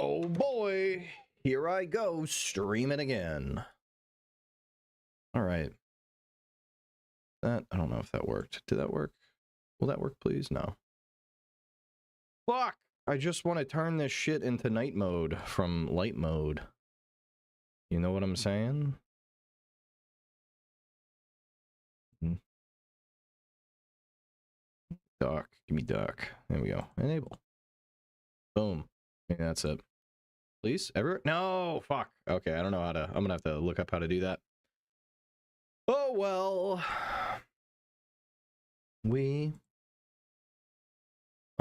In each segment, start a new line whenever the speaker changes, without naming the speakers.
Oh boy, here I go, streaming again. All right. That, I don't know if that worked. Did that work? Will that work, please? No. Fuck! I just want to turn this shit into night mode from light mode. You know what I'm saying? Dark. Give me dark. There we go. Enable. Boom. Maybe that's it. Please? Everywhere? No! Fuck. Okay, I don't know how to... I'm gonna have to look up how to do that. Oh, well... I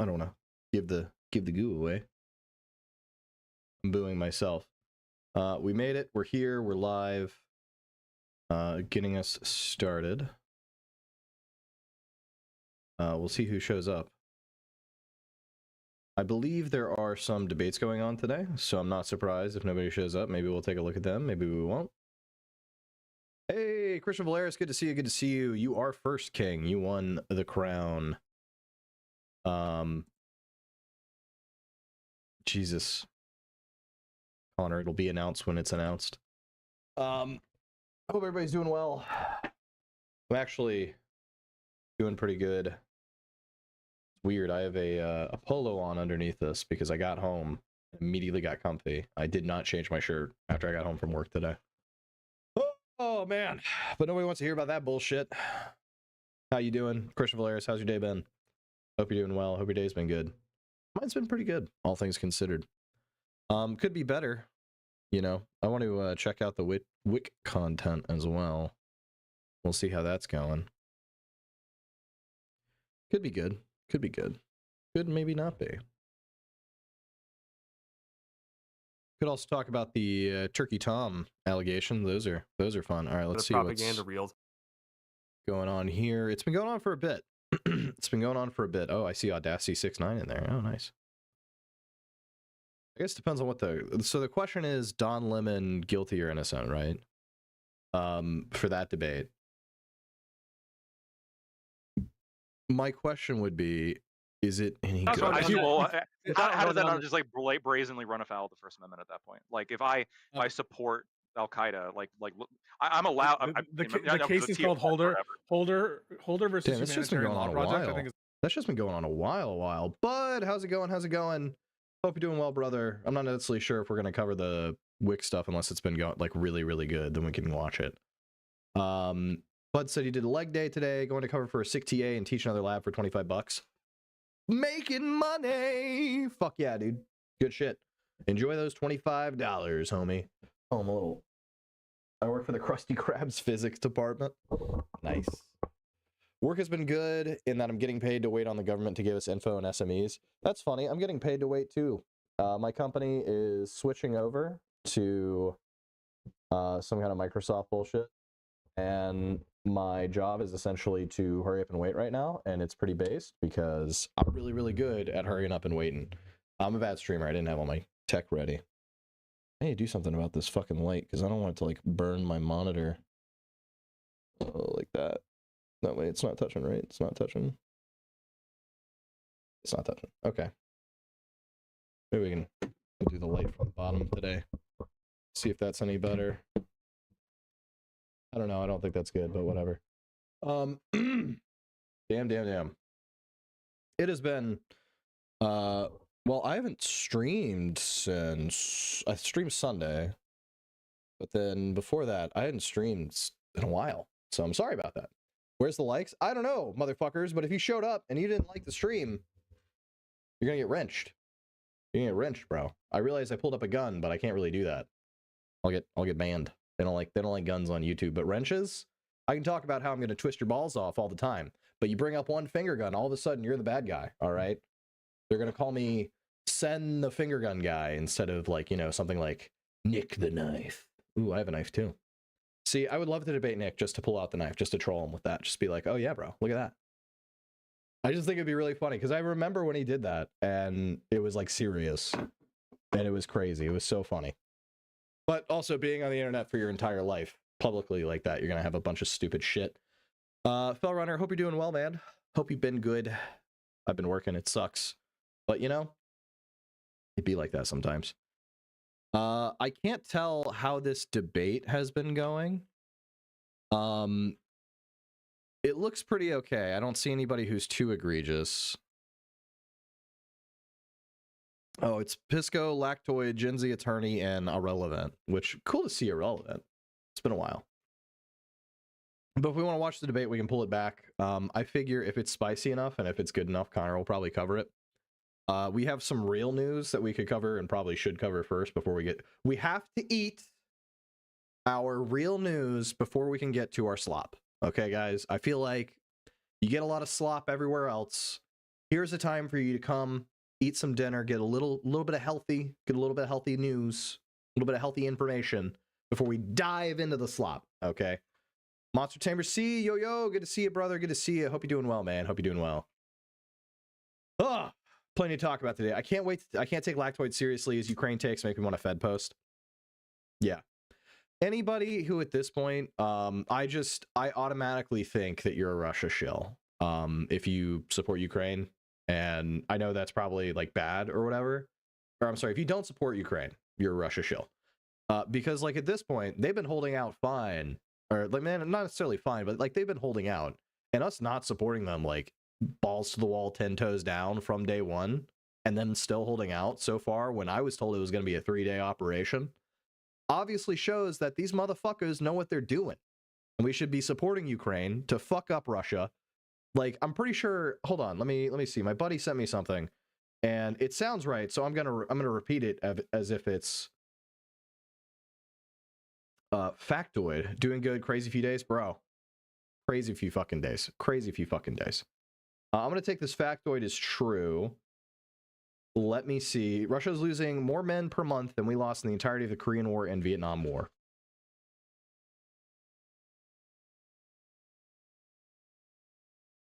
don't know. Give the goo away. I'm booing myself. We made it. We're here. We're live. Getting us started. We'll see who shows up. I believe there are some debates going on today, so I'm not surprised if nobody shows up. Maybe we'll take a look at them. Maybe we won't. Hey, Christian Valeris, good to see you. Good to see you. You are first king. You won the crown. Jesus. Connor, it'll be announced when it's announced. I hope everybody's doing well. I'm actually doing pretty good. Weird, I have a polo on underneath this because I got home, immediately got comfy. I did not change my shirt after I got home from work today. Oh man, but nobody wants to hear about that bullshit. How you doing? Christian Valeris, how's your day been? Hope you're doing well. Hope your day's been good. Mine's been pretty good, all things considered. Could be better, you know. I want to check out the Wick content as well. We'll see how that's going. Could be good. Could be good. Could maybe not be. Could also talk about the Turkey Tom allegation. Those are fun. All right, let's see
propaganda reels
going on here. It's been going on for a bit. It's been going on for a bit. Oh, I see Audacity 6.9 in there. Oh, nice. I guess it depends on what so the question is, Don Lemon guilty or innocent, right? For that debate. My question would be, is it any good?
How does that not just like brazenly run afoul of the First Amendment at that point? Like if I support Al Qaeda, I'm allowed.
The case is called Holder versus
Damn, that's just been going on a
Project.
while. That's just been going on a while. Bud, how's it going? How's it going? Hope you're doing well, brother. I'm not necessarily sure if we're gonna cover the Wick stuff unless it's been going like really good. Then we can watch it. Bud said he did a leg day today, going to cover for a sick TA and teach another lab for 25 bucks. Making money! Fuck yeah, dude. Good shit. Enjoy those $25, homie. Oh, I work for the Krusty Krabs physics department. Nice. Work has been good in that I'm getting paid to wait on the government to give us info and SMEs. That's funny. I'm getting paid to wait too. My company is switching over to some kind of Microsoft bullshit. And my job is essentially to hurry up and wait right now, and it's pretty based because I'm really good at hurrying up and waiting. I'm a bad streamer. I didn't have all my tech ready. I need to do something about this fucking light because I don't want it to like burn my monitor like that. That way it's not touching, right? It's not touching. It's not touching. Okay. Maybe we can do the light from the bottom today. See if that's any better. I don't know. I don't think that's good, but whatever. Damn. It has been, well, I haven't streamed since, I streamed Sunday, but then before that, I hadn't streamed in a while, so I'm sorry about that. Where's the likes? I don't know, motherfuckers, but if you showed up and you didn't like the stream, you're gonna get wrenched. You're gonna get wrenched, bro. I realize I pulled up a gun, but I can't really do that. I'll get banned. They don't like guns on YouTube, but wrenches, I can talk about how I'm going to twist your balls off all the time. But you bring up one finger gun, all of a sudden you're the bad guy, all right? They're going to call me Sen the finger gun guy instead of like, you know, something like Nick the knife. Ooh, I have a knife too. See, I would love to debate Nick just to pull out the knife, just to troll him with that. Just be like, oh yeah, bro, look at that. I just think it'd be really funny because I remember when he did that and it was like serious and it was crazy. It was so funny. But also being on the internet for your entire life, publicly like that, you're going to have a bunch of stupid shit. Fell Runner, hope you're doing well, man. Hope you've been good. I've been working, it sucks. But, you know, it'd be like that sometimes. I can't tell how this debate has been going. It looks pretty okay. I don't see anybody who's too egregious. Oh, it's Pisco, Lactoid, Gen Z Attorney, and Irrelevant, which, cool to see Irrelevant. It's been a while. But if we want to watch the debate, we can pull it back. I figure if it's spicy enough and if it's good enough, Connor will probably cover it. We have some real news that we could cover and probably should cover first before we get... We have to eat our real news before we can get to our slop. Okay, guys? I feel like you get a lot of slop everywhere else. Here's a time for you to come, eat some dinner, get a little bit of healthy, get a little bit of healthy news, a little bit of healthy information before we dive into the slop, okay? Monster Chamber C, yo, good to see you, brother. Good to see you. Hope you're doing well, man. Hope you're doing well. Oh, plenty to talk about today. I can't wait. I can't take Lactoid seriously as Ukraine takes make me want a Fed post. Yeah. Anybody who at this point, I automatically think that you're a Russia shill. If you support Ukraine, and I know that's probably like bad or whatever. Or I'm sorry, if you don't support Ukraine, you're a Russia shill. Because like at this point, they've been holding out fine. Or like, man, not necessarily fine, but like they've been holding out, and us not supporting them, like balls to the wall, 10 toes down from day one, and then still holding out so far when I was told it was going to be a 3-day operation, obviously shows that these motherfuckers know what they're doing, and we should be supporting Ukraine to fuck up Russia. Like, I'm pretty sure. Hold on, let me see. My buddy sent me something, and it sounds right, so I'm gonna repeat it as if it's. Factoid, doing good, crazy few days, bro. Crazy few fucking days. Crazy few fucking days. I'm gonna take this factoid as true. Let me see. Russia's losing more men per month than we lost in the entirety of the Korean War and Vietnam War.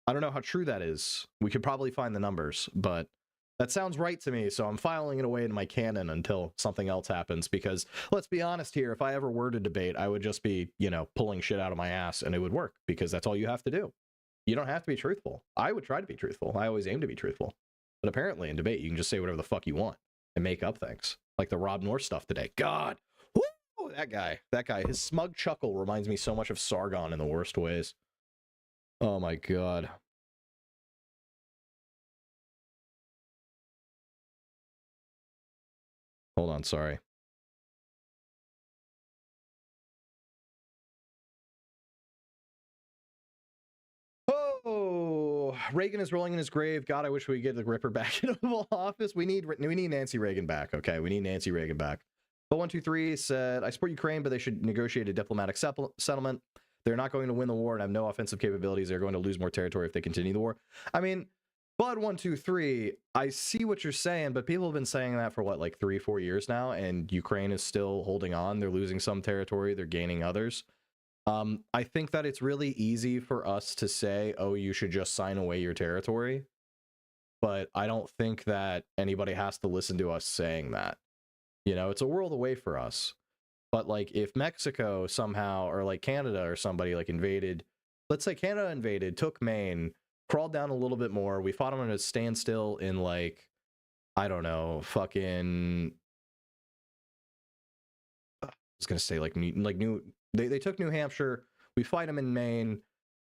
I don't know how true that is. We could probably find the numbers, but that sounds right to me, so I'm filing it away in my canon until something else happens, because let's be honest here, if I ever were to debate, I would just be, you know, pulling shit out of my ass, and it would work, because that's all you have to do. You don't have to be truthful. I would try to be truthful. I always aim to be truthful. But apparently in debate, you can just say whatever the fuck you want and make up things. Like the Rob North stuff today. God! Woo! That guy, his smug chuckle reminds me so much of Sargon in the worst ways. Oh my god. Hold on, sorry. Oh, Reagan is rolling in his grave. God, I wish we could get the Ripper back in Oval Office. We need Nancy Reagan back. Okay, we need Nancy Reagan back. But 123 said, I support Ukraine, but they should negotiate a diplomatic settlement. They're not going to win the war and have no offensive capabilities. They're going to lose more territory if they continue the war. I mean, Bud123, I see what you're saying, but people have been saying that for what, like 3-4 years now, and Ukraine is still holding on. They're losing some territory, they're gaining others. I think that it's really easy for us to say, oh, you should just sign away your territory, but I don't think that anybody has to listen to us saying that. You know, it's a world away for us. But like if Mexico somehow, or like Canada or somebody like invaded, let's say Canada invaded, took Maine, crawled down a little bit more, we fought them at a standstill in like, I don't know, fucking, I was gonna say like they took New Hampshire, we fight them in Maine,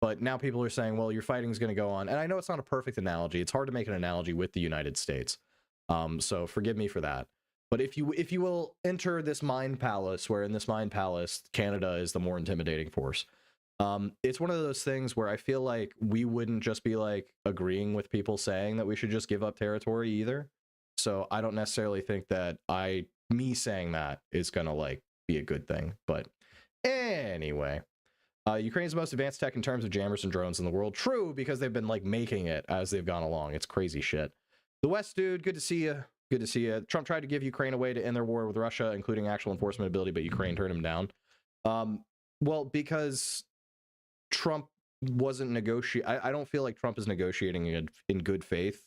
but now people are saying, well, your fighting's gonna go on. And I know it's not a perfect analogy, it's hard to make an analogy with the United States, so forgive me for that. But if you will enter this mind palace, where in this mind palace Canada is the more intimidating force, it's one of those things where I feel like we wouldn't just be like agreeing with people saying that we should just give up territory either. So I don't necessarily think that me saying that is gonna like be a good thing. But anyway, Ukraine's the most advanced tech in terms of jammers and drones in the world. True, because they've been like making it as they've gone along. It's crazy shit. The West, dude, good to see you. Good to see you. Trump tried to give Ukraine a way to end their war with Russia, including actual enforcement ability, but Ukraine turned him down. Well, because Trump wasn't negotiating. I don't feel like Trump is negotiating in good faith,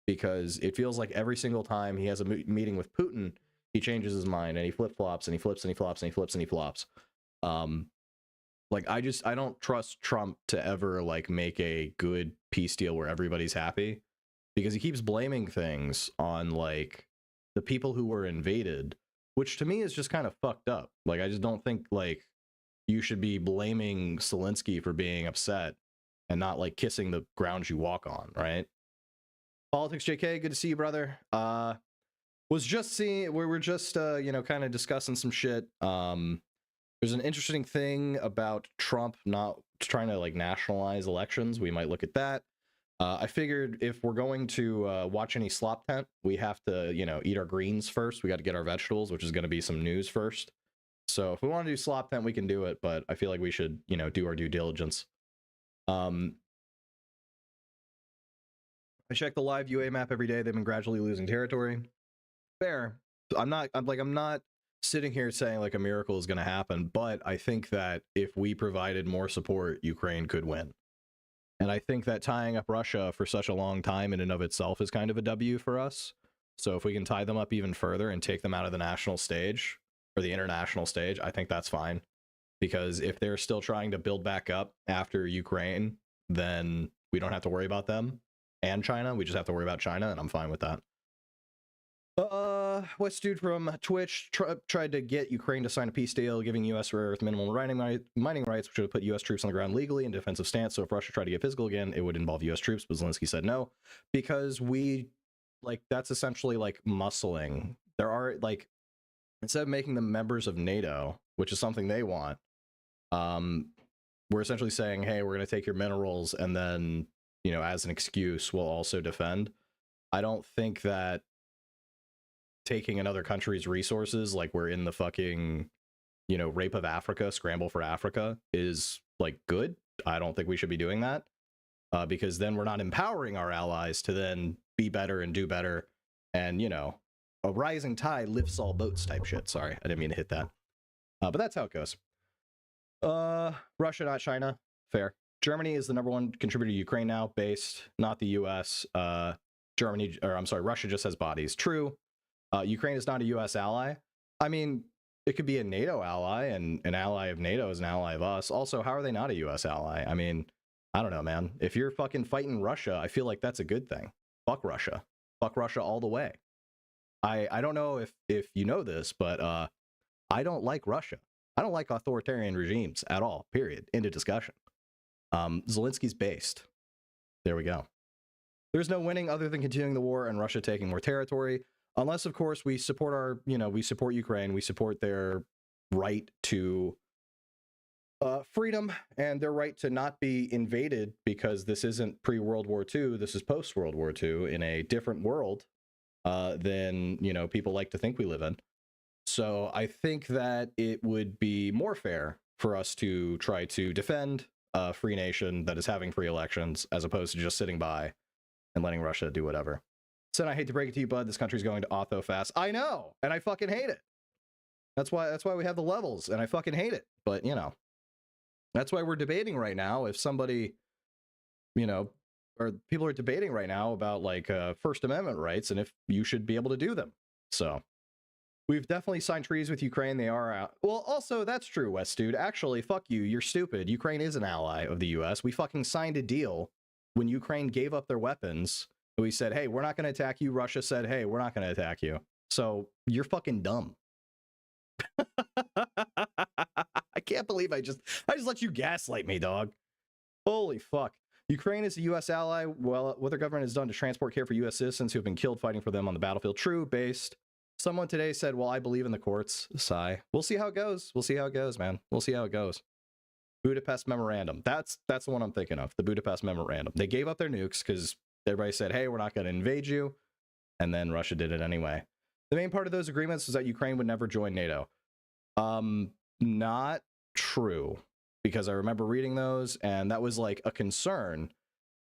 because it feels like every single time he has a meeting with Putin, he changes his mind and he flip-flops and he flips and he flops and he flips and he flops. Like I don't trust Trump to ever like make a good peace deal where everybody's happy, because he keeps blaming things on like the people who were invaded which to me is just kind of fucked up. Like, I just don't think, like, you should be blaming Zelensky for being upset and not, like, kissing the ground you walk on, right? Politics JK, good to see you, brother. Was just seeing, we were just, you know, kind of discussing some shit. There's an interesting thing about Trump not trying to, like, nationalize elections. We might look at that. I figured if we're going to watch any slop tent, we have to, you know, eat our greens first. We got to get our vegetables, which is going to be some news first. So if we want to do slop tent, we can do it, but I feel like we should, you know, do our due diligence. I check the live UA map every day. They've been gradually losing territory. Fair. I'm not sitting here saying like a miracle is going to happen, but I think that if we provided more support, Ukraine could win. And I think that tying up Russia for such a long time in and of itself is kind of a W for us. So if we can tie them up even further and take them out of the national stage or the international stage, I think that's fine. Because if they're still trying to build back up after Ukraine, then we don't have to worry about them and China. We just have to worry about China, and I'm fine with that. West dude from Twitch tried to get Ukraine to sign a peace deal, giving U.S. rare earth minimum mining rights, which would put U.S. troops on the ground legally in defensive stance. So if Russia tried to get physical again, it would involve U.S. troops. But Zelensky said no, because we, like, that's essentially like muscling. There are, like, instead of making them members of NATO, which is something they want, we're essentially saying, hey, we're going to take your minerals, and then, you know, as an excuse, we'll also defend. I don't think that taking another country's resources, like we're in the fucking, you know, rape of Africa, scramble for Africa, is like good. I don't think we should be doing that, because then we're not empowering our allies to then be better and do better. And, you know, a rising tide lifts all boats type shit. Sorry, I didn't mean to hit that. But that's how it goes. Russia, not China. Fair. Germany is the #1 contributor to Ukraine now, based, not the US. Russia just has bodies. True. Ukraine is not a U.S. ally. I mean, it could be a NATO ally, and an ally of NATO is an ally of us. Also, how are they not a U.S. ally? I mean, I don't know, man. If you're fucking fighting Russia, I feel like that's a good thing. Fuck Russia. Fuck Russia all the way. I don't know if you know this, but I don't like Russia. I don't like authoritarian regimes at all, period. End of discussion. Zelensky's based. There we go. There's no winning other than continuing the war and Russia taking more territory. Unless, of course, we support our, you know, we support Ukraine, we support their right to freedom and their right to not be invaded, because this isn't pre-World War II, this is post-World War II in a different world than, you know, people like to think we live in. So I think that it would be more fair for us to try to defend a free nation that is having free elections, as opposed to just sitting by and letting Russia do whatever. Said, I hate to break it to you, bud, this country's going to auto fast. I know, and I fucking hate it. That's why we have the levels, and I fucking hate it. But, you know, that's why we're debating right now. If somebody, you know, or people are debating right now about, like, First Amendment rights, and if you should be able to do them. So we've definitely signed treaties with Ukraine. They are out. Well, also, that's true, West dude. Actually, fuck you. You're stupid. Ukraine is an ally of the U.S. We fucking signed a deal when Ukraine gave up their weapons. We said, hey, we're not going to attack you. Russia said, hey, we're not going to attack you. So you're fucking dumb. I can't believe I just let you gaslight me, dog. Holy fuck. Ukraine is a U.S. ally. Well, what their government has done to transport care for U.S. citizens who have been killed fighting for them on the battlefield. True, based. Someone today said, well, I believe in the courts. Sigh. We'll see how it goes. We'll see how it goes, man. We'll see how it goes. Budapest Memorandum. That's the one I'm thinking of. The Budapest Memorandum. They gave up their nukes because everybody said, hey, we're not going to invade you. And then Russia did it anyway. The main part of those agreements was that Ukraine would never join NATO. Not true, because I remember reading those, and that was like a concern.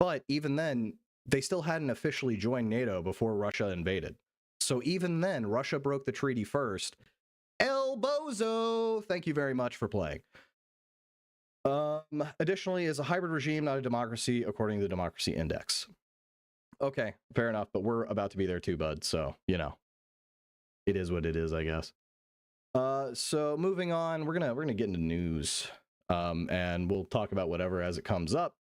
But even then, they still hadn't officially joined NATO before Russia invaded. So even then, Russia broke the treaty first. El Bozo! Thank you very much for playing. Additionally, is a hybrid regime not a democracy according to the Democracy Index. Okay, fair enough, but we're about to be there too, bud, so, you know. It is what it is, I guess. So moving on, we're gonna get into news, and we'll talk about whatever as it comes up.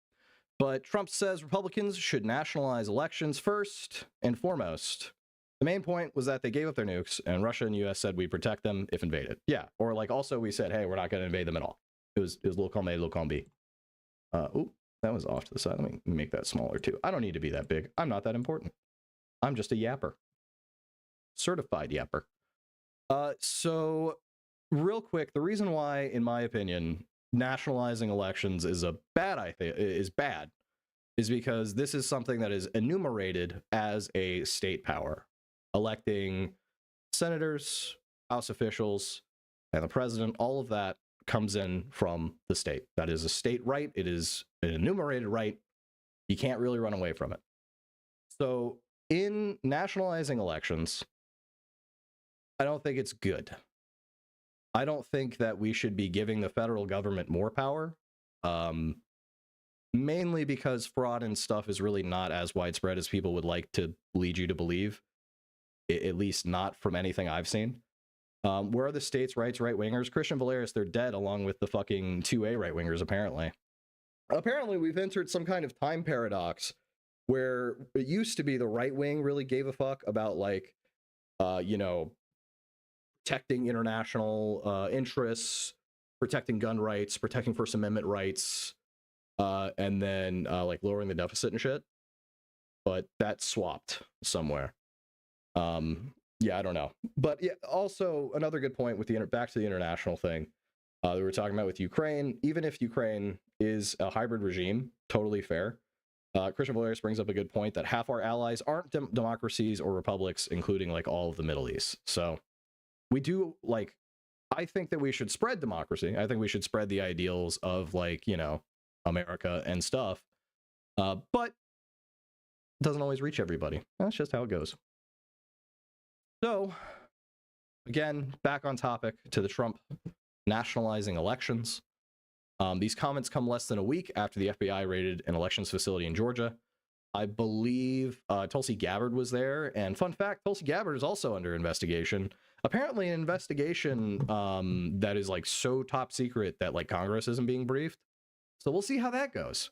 But Trump says Republicans should nationalize elections first and foremost. The main point was that they gave up their nukes, and Russia and U.S. said we protect them if invaded. Yeah, or like also we said, hey, we're not going to invade them at all. It was little column A, little column B. Ooh, that was off to the side. Let me make that smaller too. I don't need to be that big. I'm not that important. I'm just a yapper. Certified yapper. So real quick, the reason why, in my opinion, nationalizing elections is bad is because this is something that is enumerated as a state power. Electing senators, House officials, and the president, all of that comes in from the state. That is a state right. It is an enumerated right. You can't really run away from it. So in nationalizing elections, I don't think it's good. I don't think that we should be giving the federal government more power, mainly because fraud and stuff is really not as widespread as people would like to lead you to believe, at least not from anything I've seen. Where are the states' rights right-wingers? Christian Valerius, they're dead along with the fucking 2A right-wingers, apparently. Apparently, we've entered some kind of time paradox where it used to be the right wing really gave a fuck about, like, you know, protecting international interests, protecting gun rights, protecting First Amendment rights, and then like lowering the deficit and shit. But that swapped somewhere. Yeah, I don't know. But yeah, also another good point with the back to the international thing that we were talking about with Ukraine. Even if Ukraine is a hybrid regime, totally fair. Christian Valerius brings up a good point that half our allies aren't democracies or republics, including like all of the Middle East. So we do, like, I think that we should spread democracy. I think we should spread the ideals of, like, you know, America and stuff. But it doesn't always reach everybody. That's just how it goes. So, again, back on topic to the Trump nationalizing elections. These comments come less than a week after the FBI raided an elections facility in Georgia. I believe Tulsi Gabbard was there. And fun fact, Tulsi Gabbard is also under investigation. Apparently an investigation that is like so top secret that like Congress isn't being briefed. So we'll see how that goes.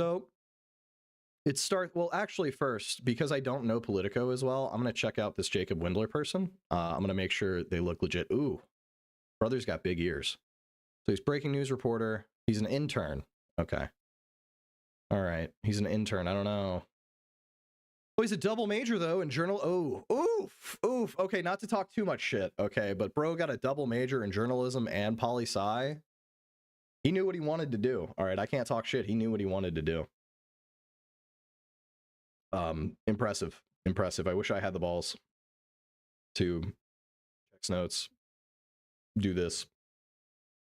So it starts, well, actually first, because I don't know Politico as well, I'm going to check out this Jacob Windler person. I'm going to make sure they look legit. Ooh, brother's got big ears. So he's breaking news reporter. He's an intern. Okay. All right. He's an intern. I don't know. Oh, he's a double major, though, in journal. Oh, oof. Okay, not to talk too much shit, okay, but bro got a double major in journalism and poli-sci. He knew what he wanted to do. All right, I can't talk shit. He knew what he wanted to do. Impressive. I wish I had the balls to check notes, do this.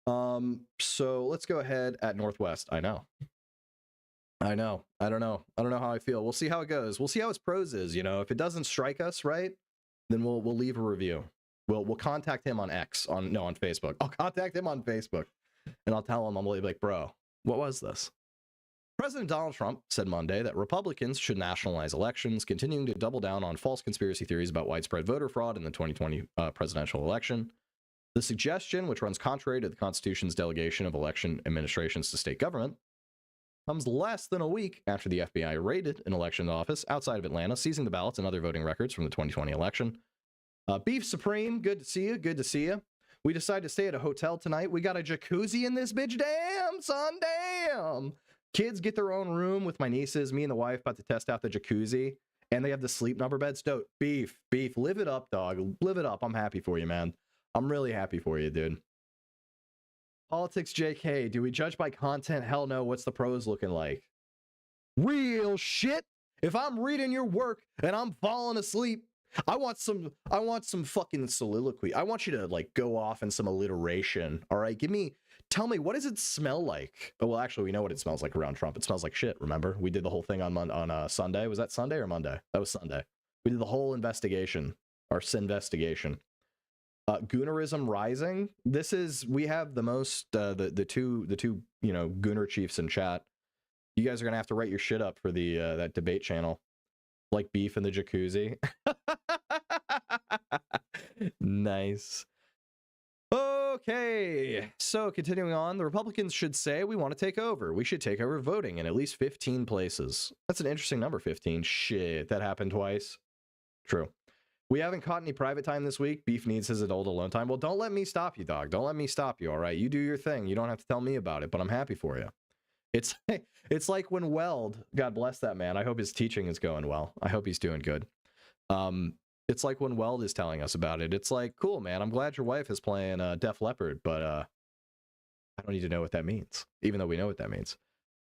So let's go ahead at Northwest. I know. I don't know how I feel. We'll see how it goes. We'll see how his prose is, you know. If it doesn't strike us right, then we'll leave a review. We'll contact him on on Facebook. I'll contact him on Facebook and I'll tell him, I'm like, bro, what was this? President Donald Trump said Monday that Republicans should nationalize elections, continuing to double down on false conspiracy theories about widespread voter fraud in the 2020 presidential election. The suggestion, which runs contrary to the Constitution's delegation of election administrations to state government, comes less than a week after the FBI raided an election office outside of Atlanta, seizing the ballots and other voting records from the 2020 election. Beef Supreme, good to see you. We decided to stay at a hotel tonight. We got a jacuzzi in this bitch. Damn, son, damn. Kids get their own room with my nieces. Me and the wife about to test out the jacuzzi. And they have the sleep number beds. Beef, live it up, dog. Live it up. I'm happy for you, man. I'm really happy for you, dude. Politics JK, do we judge by content? Hell no. What's the prose looking like? Real shit. If I'm reading your work and I'm falling asleep, I want some fucking soliloquy. I want you to like go off in some alliteration. All right, tell me, what does it smell like? Oh, well, actually, we know what it smells like around Trump. It smells like shit. Remember, we did the whole thing on Sunday. Was that Sunday or Monday? That was Sunday. We did the whole investigation, our investigation. Goonerism rising. We have the most the two you know Gooner chiefs in chat. You guys are gonna have to write your shit up for the that debate channel, like beef in the jacuzzi. Nice. Okay, so continuing on, the Republicans should say we want to take over. We should take over voting in at least 15 places. That's an interesting number, 15. Shit, that happened twice. True. We haven't caught any private time this week. Beef needs his adult alone time. Well, don't let me stop you, dog. Don't let me stop you, all right? You do your thing. You don't have to tell me about it, but I'm happy for you. It's like when Weld, God bless that man. I hope his teaching is going well. I hope he's doing good. It's like when Weld is telling us about it. It's like, cool, man. I'm glad your wife is playing Def Leppard, but I don't need to know what that means, even though we know what that means.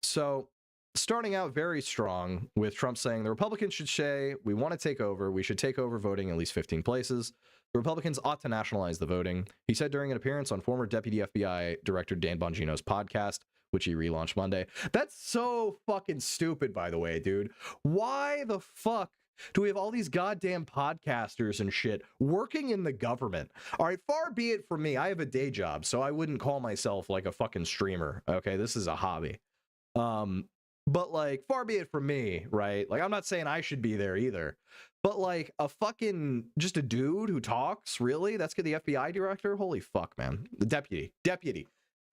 So, starting out very strong with Trump saying the Republicans should say, we want to take over. We should take over voting in at least 15 places. The Republicans ought to nationalize the voting. He said during an appearance on former Deputy FBI Director Dan Bongino's podcast, which he relaunched Monday. That's so fucking stupid, by the way, dude. Why the fuck do we have all these goddamn podcasters and shit working in the government? All right, far be it from me. I have a day job, so I wouldn't call myself like a fucking streamer. Okay, this is a hobby. But like, far be it from me, right? Like, I'm not saying I should be there either. But like, a fucking, just a dude who talks, really? That's good, the FBI director? Holy fuck, man. The deputy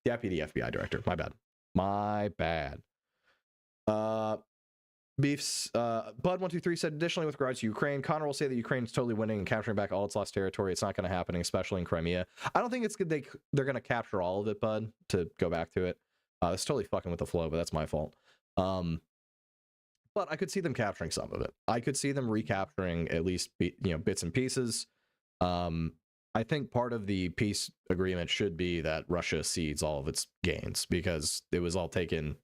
FBI director. My bad. Beefs, Bud123 said, additionally, with regards to Ukraine, Connor will say that Ukraine is totally winning and capturing back all its lost territory. It's not going to happen, especially in Crimea. I don't think it's good they're going to capture all of it, Bud, to go back to it. It's totally fucking with the flow, but that's my fault. But I could see them capturing some of it. I could see them recapturing at least, bits and pieces. I think part of the peace agreement should be that Russia cedes all of its gains because it was all taken,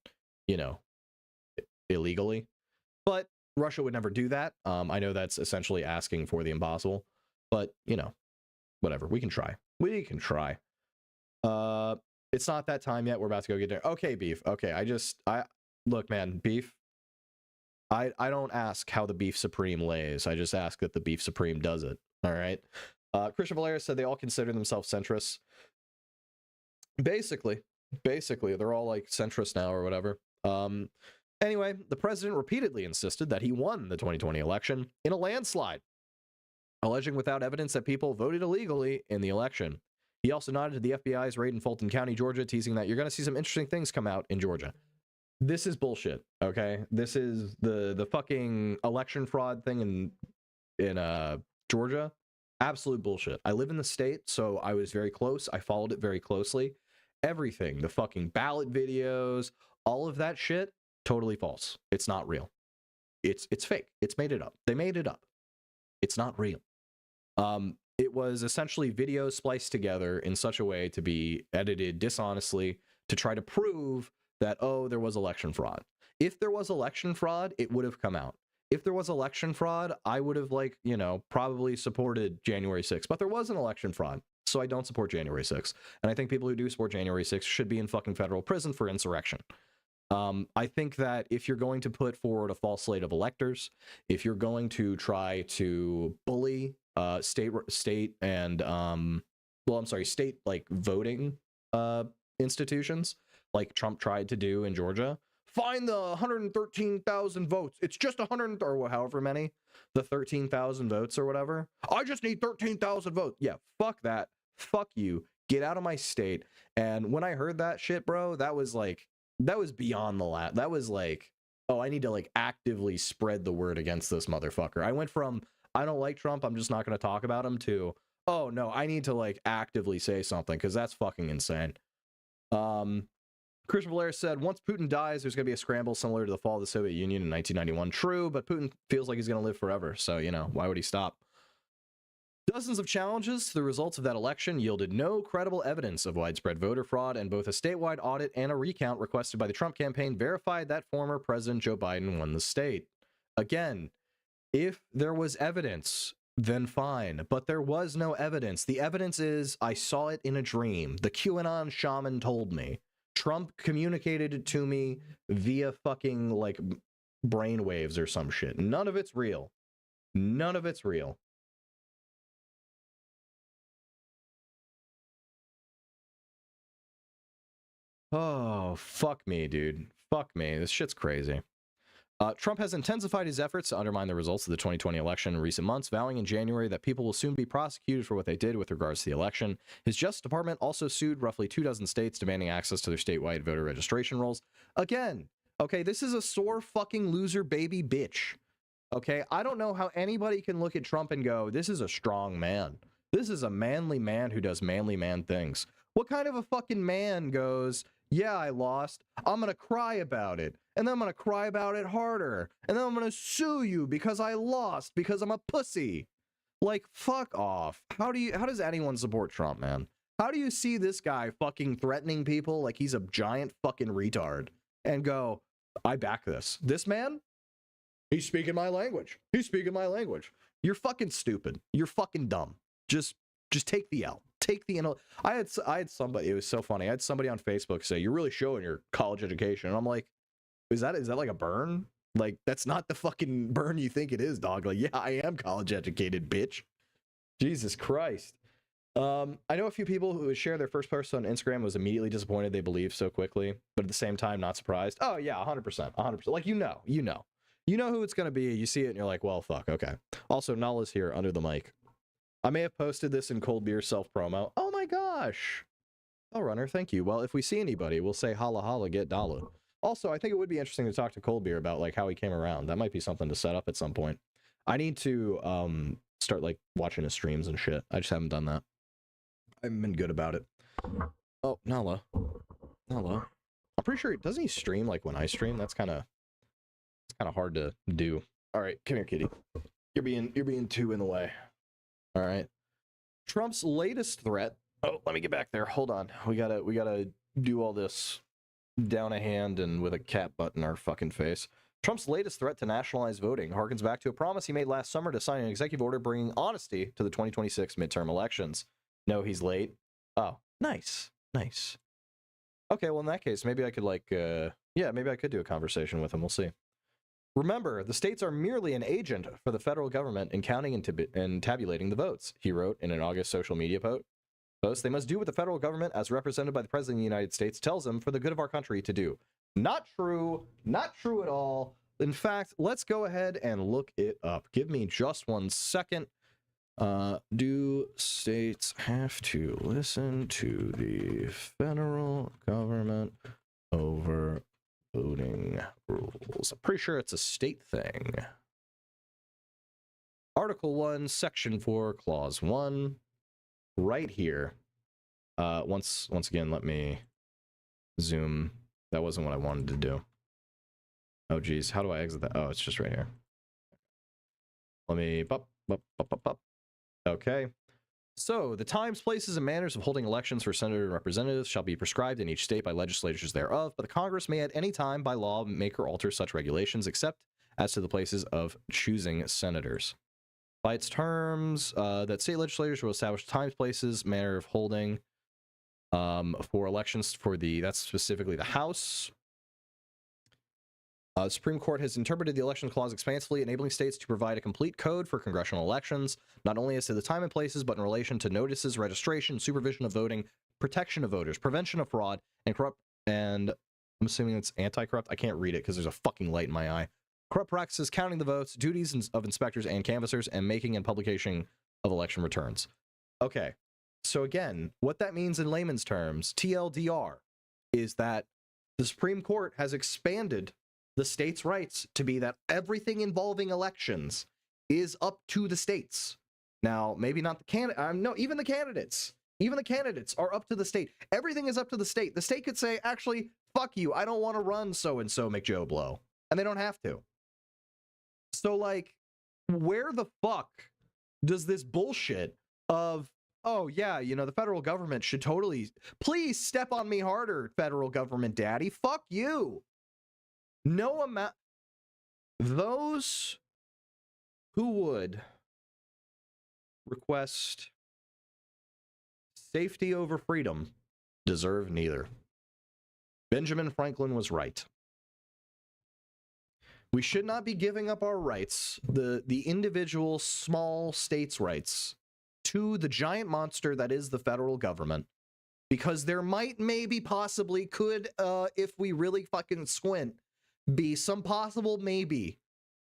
illegally. But Russia would never do that. I know that's essentially asking for the impossible, but whatever. We can try. It's not that time yet. We're about to go get there. Okay, Beef. Okay, look, man, Beef. I don't ask how the Beef Supreme lays. I just ask that the Beef Supreme does it. All right. Christian Valera said they all consider themselves centrists. Basically, they're all like centrists now or whatever. Anyway, the president repeatedly insisted that he won the 2020 election in a landslide, alleging without evidence that people voted illegally in the election. He also nodded to the FBI's raid in Fulton County, Georgia, teasing that you're going to see some interesting things come out in Georgia. This is bullshit, okay? This is the fucking election fraud thing in Georgia. Absolute bullshit. I live in the state, so I was very close. I followed it very closely. Everything, the fucking ballot videos, all of that shit, totally false. It's not real. It's fake. It's made it up. They made it up. It's not real. It was essentially videos spliced together in such a way to be edited dishonestly to try to prove that, there was election fraud. If there was election fraud, it would have come out. If there was election fraud, I would have, probably supported January 6th. But there was an election fraud, so I don't support January 6th. And I think people who do support January 6th should be in fucking federal prison for insurrection. I think that if you're going to put forward a false slate of electors, if you're going to try to bully state voting institutions like Trump tried to do in Georgia, find the 113,000 votes. It's just 100 or however many, the 13,000 votes or whatever. I just need 13,000 votes. Yeah, fuck that. Fuck you. Get out of my state. And when I heard that shit, bro, that was beyond the lat. That was like, I need to actively spread the word against this motherfucker. I went from, I don't like Trump, I'm just not going to talk about him, to, oh no, I need to actively say something because that's fucking insane. Christian Valera said, once Putin dies, there's going to be a scramble similar to the fall of the Soviet Union in 1991. True, but Putin feels like he's going to live forever, so, why would he stop? Dozens of challenges to the results of that election yielded no credible evidence of widespread voter fraud, and both a statewide audit and a recount requested by the Trump campaign verified that former President Joe Biden won the state. Again, if there was evidence, then fine, but there was no evidence. The evidence is, I saw it in a dream. The QAnon shaman told me. Trump communicated it to me via fucking, brainwaves or some shit. None of it's real. None of it's real. Oh, fuck me, dude. Fuck me. This shit's crazy. Trump has intensified his efforts to undermine the results of the 2020 election in recent months, vowing in January that people will soon be prosecuted for what they did with regards to the election. His Justice Department also sued roughly 24 states demanding access to their statewide voter registration rolls. Again, okay, this is a sore fucking loser baby bitch. Okay, I don't know how anybody can look at Trump and go, this is a strong man. This is a manly man who does manly man things. What kind of a fucking man goes, yeah, I lost. I'm going to cry about it. And then I'm going to cry about it harder. And then I'm going to sue you because I lost because I'm a pussy. Like, fuck off. How does anyone support Trump, man? How do you see this guy fucking threatening people like he's a giant fucking retard and go, I back this? This man? He's speaking my language. He's speaking my language. You're fucking stupid. You're fucking dumb. Just take the L. Take the L. I had somebody, it was so funny. I had somebody on Facebook say, you're really showing your college education. And I'm like, is that like a burn? Like, that's not the fucking burn you think it is, dog. Like, yeah, I am college educated, bitch. Jesus Christ. I know a few people who share their first post on Instagram was immediately disappointed they believed so quickly, but at the same time, not surprised. Oh yeah, 100%. Like, you know who it's going to be. You see it and you're like, well, fuck. Okay. Also, Nala's here under the mic. I may have posted this in Cold Beer self-promo. Oh my gosh. Oh, Runner, thank you. Well, if we see anybody, we'll say holla holla, get dollar. Also, I think it would be interesting to talk to Cold Beer about like how he came around. That might be something to set up at some point. I need to start like watching his streams and shit. I just haven't done that. I haven't been good about it. Oh, Nala. I'm pretty sure, doesn't he stream like when I stream? That's kind of hard to do. All right, come here, kitty. You're being too in the way. All right. Trump's latest threat. Oh, let me get back there. Hold on. We gotta do all this down a hand and with a cat butt in our fucking face. Trump's latest threat to nationalize voting harkens back to a promise he made last summer to sign an executive order bringing honesty to the 2026 midterm elections. No, he's late. Oh, nice. Okay, well, in that case, maybe I could maybe I could do a conversation with him. We'll see. Remember, the states are merely an agent for the federal government in counting and tabulating the votes, he wrote in an August social media post. They must do what the federal government, as represented by the President of the United States, tells them for the good of our country to do. Not true at all. In fact, let's go ahead and look it up. Give me just 1 second. Do states have to listen to the federal government over voting rules? I'm pretty sure it's a state thing. Article 1, Section 4, Clause 1, right here. Once again, let me zoom. That wasn't what I wanted to do. Oh, geez. How do I exit that? Oh, it's just right here. Let me... Okay. So, the times, places, and manners of holding elections for senator and representatives shall be prescribed in each state by legislatures thereof, but the Congress may at any time by law make or alter such regulations, except as to the places of choosing senators. By its terms, that state legislatures will establish times, places, manner of holding for elections for that's specifically the House. The Supreme Court has interpreted the election clause expansively, enabling states to provide a complete code for congressional elections, not only as to the time and places, but in relation to notices, registration, supervision of voting, protection of voters, prevention of fraud, and I'm assuming it's anti-corrupt. I can't read it because there's a fucking light in my eye. Corrupt practices, counting the votes, duties of inspectors and canvassers, and making and publication of election returns. Okay, so again, what that means in layman's terms, TLDR, is that the Supreme Court has expanded the states' rights to be that everything involving elections is up to the states. Now, maybe not the candidate. No, even the candidates. Even the candidates are up to the state. Everything is up to the state. The state could say, actually, fuck you. I don't want to run so-and-so McJoe Blow. And they don't have to. So, like, where the fuck does this bullshit of, oh, yeah, you know, the federal government should totally... Please step on me harder, federal government daddy. Fuck you. No amount. Those who would request safety over freedom deserve neither. Benjamin Franklin was right. We should not be giving up our rights, the individual small states' rights, to the giant monster that is the federal government, because there might, maybe, possibly, could, if we really fucking squint, be some possible, maybe,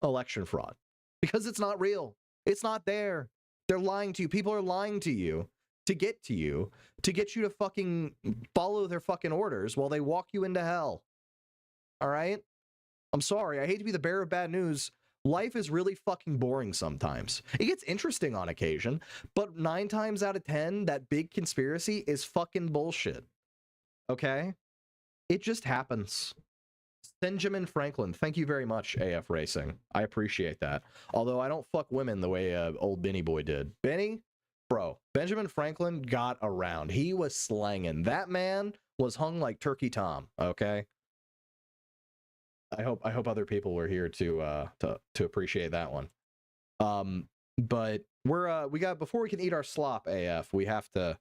election fraud. Because it's not real. It's not there. They're lying to you. People are lying to you to get you to fucking follow their fucking orders while they walk you into hell. All right? I'm sorry. I hate to be the bearer of bad news. Life is really fucking boring sometimes. It gets interesting on occasion, but 9 times out of 10, that big conspiracy is fucking bullshit. Okay? It just happens. Benjamin Franklin, thank you very much, AF Racing. I appreciate that. Although I don't fuck women the way old Benny Boy did. Benny, bro, Benjamin Franklin got around. He was slanging. That man was hung like Turkey Tom, okay? I hope other people were here to appreciate that one. But we got, before we can eat our slop, AF, we have to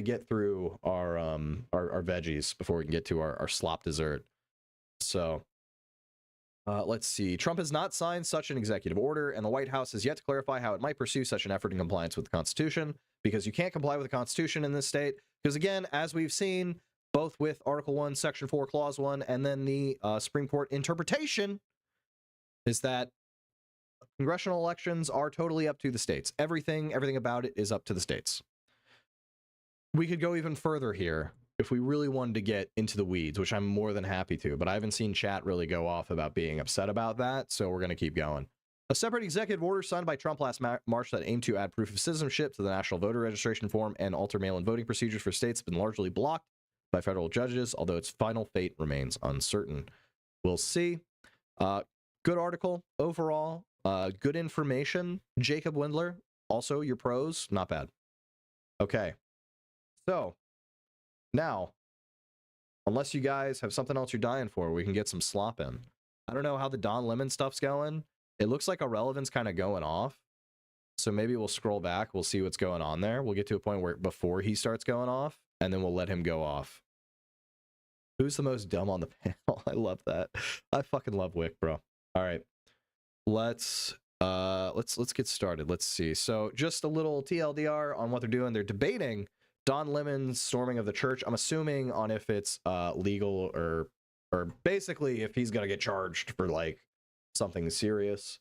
get through our veggies before we can get to our slop dessert. So let's see. Trump has not signed such an executive order, and the White House has yet to clarify how it might pursue such an effort in compliance with the Constitution, because you can't comply with the Constitution in this state. Because again, as we've seen, both with Article 1, Section 4, Clause 1, and then the Supreme Court interpretation, is that congressional elections are totally up to the states. Everything about it is up to the states. We could go even further here if we really wanted to get into the weeds, which I'm more than happy to, but I haven't seen chat really go off about being upset about that, so we're going to keep going. A separate executive order signed by Trump last March that aimed to add proof of citizenship to the national voter registration form and alter mail-in voting procedures for states has been largely blocked by federal judges, although its final fate remains uncertain. We'll see. Good article overall. Good information. Jacob Windler, also your pros, not bad. Okay. So, now, unless you guys have something else you're dying for, we can get some slop in. I don't know how the Don Lemon stuff's going. It looks like Irrelevant's kind of going off. So maybe we'll scroll back. We'll see what's going on there. We'll get to a point where before he starts going off, and then we'll let him go off. Who's the most dumb on the panel? I love that. I fucking love Wick, bro. All right. Let's get started. Let's see. So just a little TLDR on what they're doing. They're debating Don Lemon's storming of the church. I'm assuming on if it's legal or basically if he's gonna get charged for like something serious.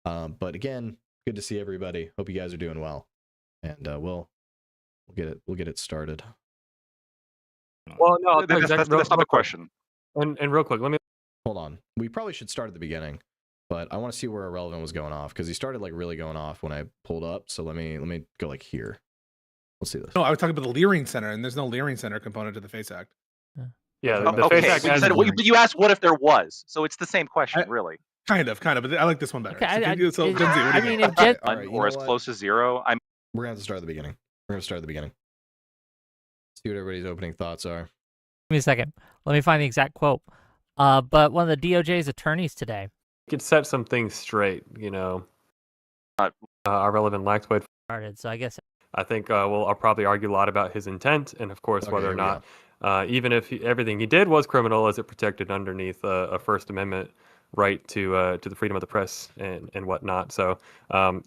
But again, good to see everybody. Hope you guys are doing well, and we'll get it started.
Well, no,
that's not the question.
And real quick, let me
hold on. We probably should start at the beginning, but I want to see where Irrelevant was going off because he started like really going off when I pulled up. So let me go like here. Let's see this.
No, I was talking about the Leering Center, and there's no Leering Center component to the FACE Act.
Yeah, the
okay,
FACE Act
so you asked what if there was, so it's the same question, really.
Kind of, but I like this one better.
Okay,
Gen Z, what do
I
you
mean,
think?
if
Or as close to zero.
We're gonna have to start at the beginning. See what everybody's opening thoughts are.
Give me a second. Let me find the exact quote. But one of the DOJ's attorneys today
could set some things straight, you know. Irrelevant lacked weight.
started, so I guess
I think I'll probably argue a lot about his intent and, of course, whether or not, even if everything he did was criminal, is it protected underneath a First Amendment right to the freedom of the press and whatnot. So,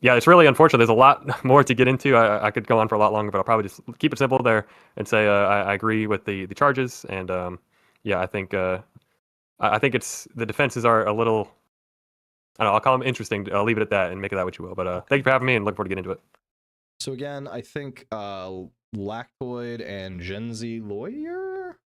yeah, it's really unfortunate. There's a lot more to get into. I could go on for a lot longer, but I'll probably just keep it simple there and say I agree with the charges. And, yeah, I think it's the defenses are a little, I don't know, I'll call them interesting. I'll leave it at that and make of that what you will. But thank you for having me and look forward to getting into it.
So again, I think Lactoid and Gen Z Lawyer?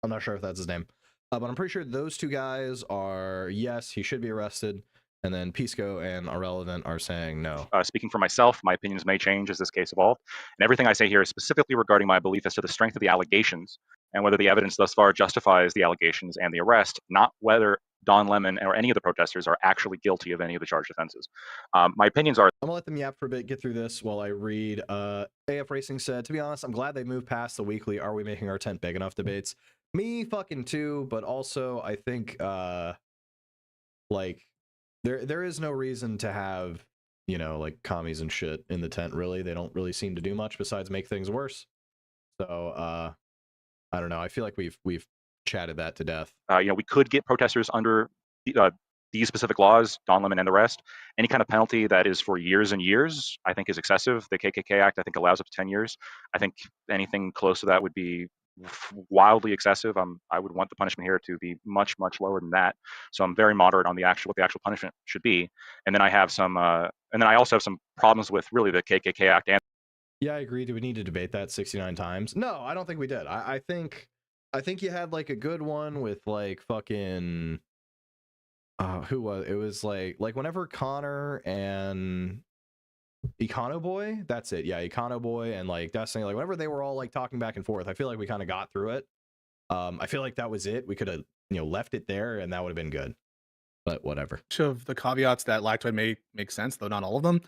I'm not sure if that's his name. But I'm pretty sure those two guys are, yes, he should be arrested. And then Pisco and Irrelevant are saying no.
Speaking for myself, my opinions may change as this case evolves. And everything I say here is specifically regarding my belief as to the strength of the allegations and whether the evidence thus far justifies the allegations and the arrest, not whether Don Lemon or any of the protesters are actually guilty of any of the charged offenses. My opinions are...
I'm gonna let them yap for a bit, get through this while I read. AF Racing said, to be honest, I'm glad they moved past the weekly "Are we making our tent big enough?" debates. Me fucking too, but also I think like there is no reason to have, you know, like commies and shit in the tent, really. They don't really seem to do much besides make things worse. So I don't know. I feel like we've chatted that to death.
You know, we could get protesters under these specific laws, Don Lemon and the rest. Any kind of penalty that is for years and years, I think is excessive. The KKK Act, I think, allows up to 10 years. I think anything close to that would be wildly excessive. I would want the punishment here to be much, much lower than that. So I'm very moderate on what the actual punishment should be. And then I have some, and then I also have some problems with really the KKK Act. And
yeah, I agree. Do we need to debate that 69 times? No, I don't think we did. I think you had like a good one with like fucking, who was it? Was like whenever Connor and Econo Boy, that's it. Yeah, Econo Boy and like Destiny, like whenever they were all like talking back and forth, I feel like we kind of got through it. I feel like that was it. We could have left it there, and that would have been good. But whatever.
Of the caveats that Lactoid may make sense, though not all of them.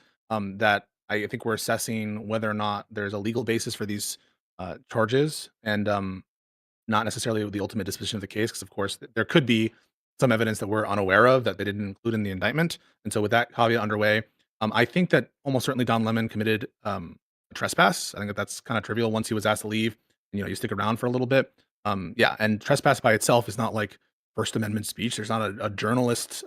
That I think we're assessing whether or not there's a legal basis for these charges, and not necessarily the ultimate disposition of the case, because of course there could be some evidence that we're unaware of that they didn't include in the indictment. And so with that caveat underway, I think that almost certainly Don Lemon committed a trespass. I think that that's kind of trivial once he was asked to leave. And, you stick around for a little bit. Yeah, and trespass by itself is not like First Amendment speech. There's not a journalist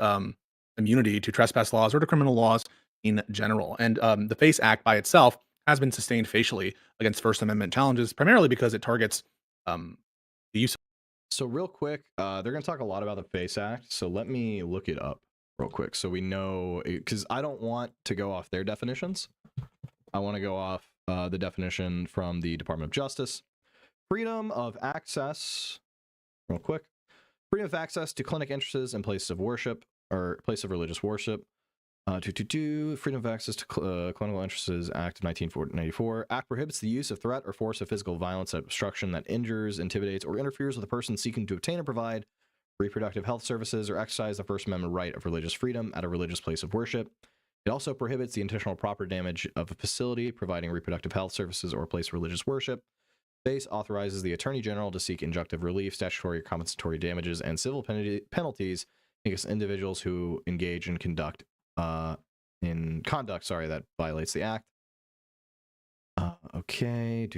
immunity to trespass laws or to criminal laws in general. And the FACE Act by itself has been sustained facially against First Amendment challenges, primarily because it targets the use.
So real quick, they're going to talk a lot about the FACE Act. So let me look it up real quick so we know, because I don't want to go off their definitions. I want to go off the definition from the Department of Justice. Freedom of access, real quick. Freedom of access to clinic entrances and places of worship, or place of religious worship. Freedom of access to clinical entrances Act of 1994. Act prohibits the use of threat or force of physical violence or obstruction that injures, intimidates, or interferes with a person seeking to obtain or provide reproductive health services or exercise the First Amendment right of religious freedom at a religious place of worship. It also prohibits the intentional property damage of a facility providing reproductive health services or a place of religious worship. FACE authorizes the Attorney General to seek injunctive relief, statutory or compensatory damages, and civil penalties against individuals who engage in conduct that violates the act. Okay.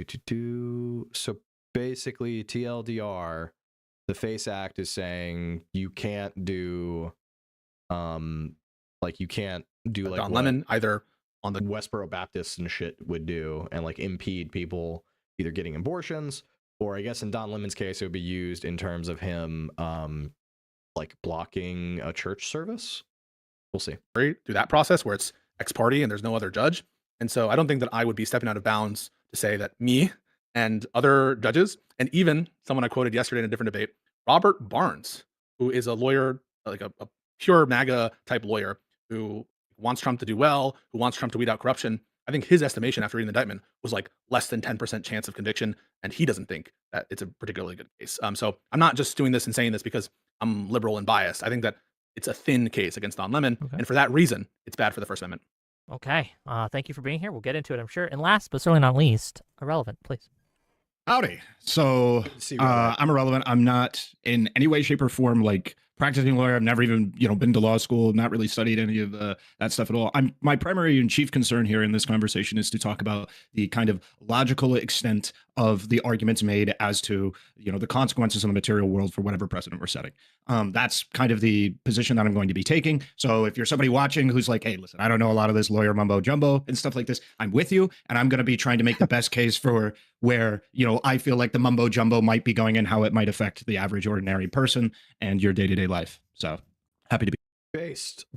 So basically, TLDR, the FACE Act is saying you can't do, you can't do like
Don Lemon either on the
Westboro Baptists and shit would do, and like impede people either getting abortions, or I guess in Don Lemon's case, it would be used in terms of him, like blocking a church service. We'll see.
Through that process where it's ex parte and there's no other judge. And so I don't think that I would be stepping out of bounds to say that me and other judges, and even someone I quoted yesterday in a different debate, Robert Barnes, who is a lawyer, like a pure MAGA type lawyer who wants Trump to do well, who wants Trump to weed out corruption. I think his estimation after reading the indictment was like less than 10% chance of conviction, and he doesn't think that it's a particularly good case. So I'm not just doing this and saying this because I'm liberal and biased. I think that it's a thin case against Don Lemon, and for that reason, it's bad for the First Amendment.
Okay. Thank you for being here. We'll get into it, I'm sure. And last, but certainly not least, Irrelevant, please.
Howdy. So I'm Irrelevant. I'm not in any way, shape, or form like practicing lawyer. I've never even, been to law school, not really studied any of that stuff at all. My primary and chief concern here in this conversation is to talk about the kind of logical extent of the arguments made as to, the consequences in the material world for whatever precedent we're setting. That's kind of the position that I'm going to be taking. So if you're somebody watching who's like, hey, listen, I don't know a lot of this lawyer mumbo jumbo and stuff like this, I'm with you. And I'm going to be trying to make the best case for where, I feel like the mumbo jumbo might be going and how it might affect the average ordinary person and your day-to-day life. So happy to be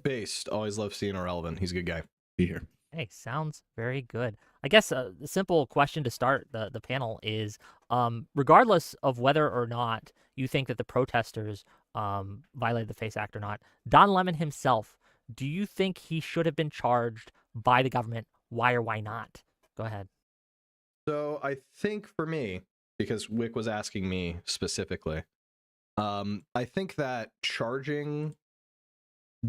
based. Always love seeing Irrelevant. He's a good guy.
Be here.
Hey, sounds very good. I guess the simple question to start the panel is, regardless of whether or not you think that the protesters violated the FACE Act or not, Don Lemon himself, do you think he should have been charged by the government? Why or why not? Go ahead.
So I think for me, because Wick was asking me specifically, I think that charging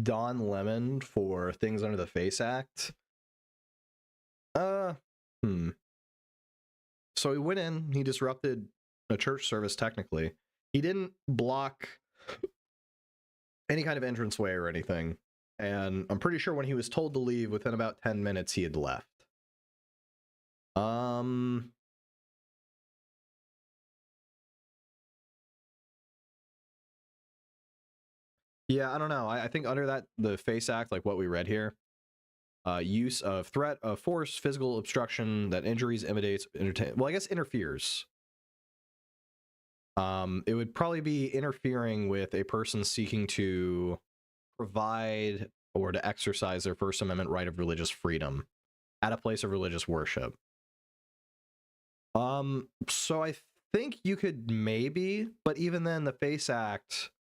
Don Lemon for things under the FACE Act, So he went in, he disrupted a church service technically. He didn't block any kind of entranceway or anything. And I'm pretty sure when he was told to leave, within about 10 minutes, he had left. Yeah, I don't know. I think under that, the FACE Act, like what we read here, use of threat of force, physical obstruction that injuries, intimidates, well, I guess interferes. It would probably be interfering with a person seeking to provide or to exercise their First Amendment right of religious freedom at a place of religious worship. So I think you could maybe, but even then the FACE Act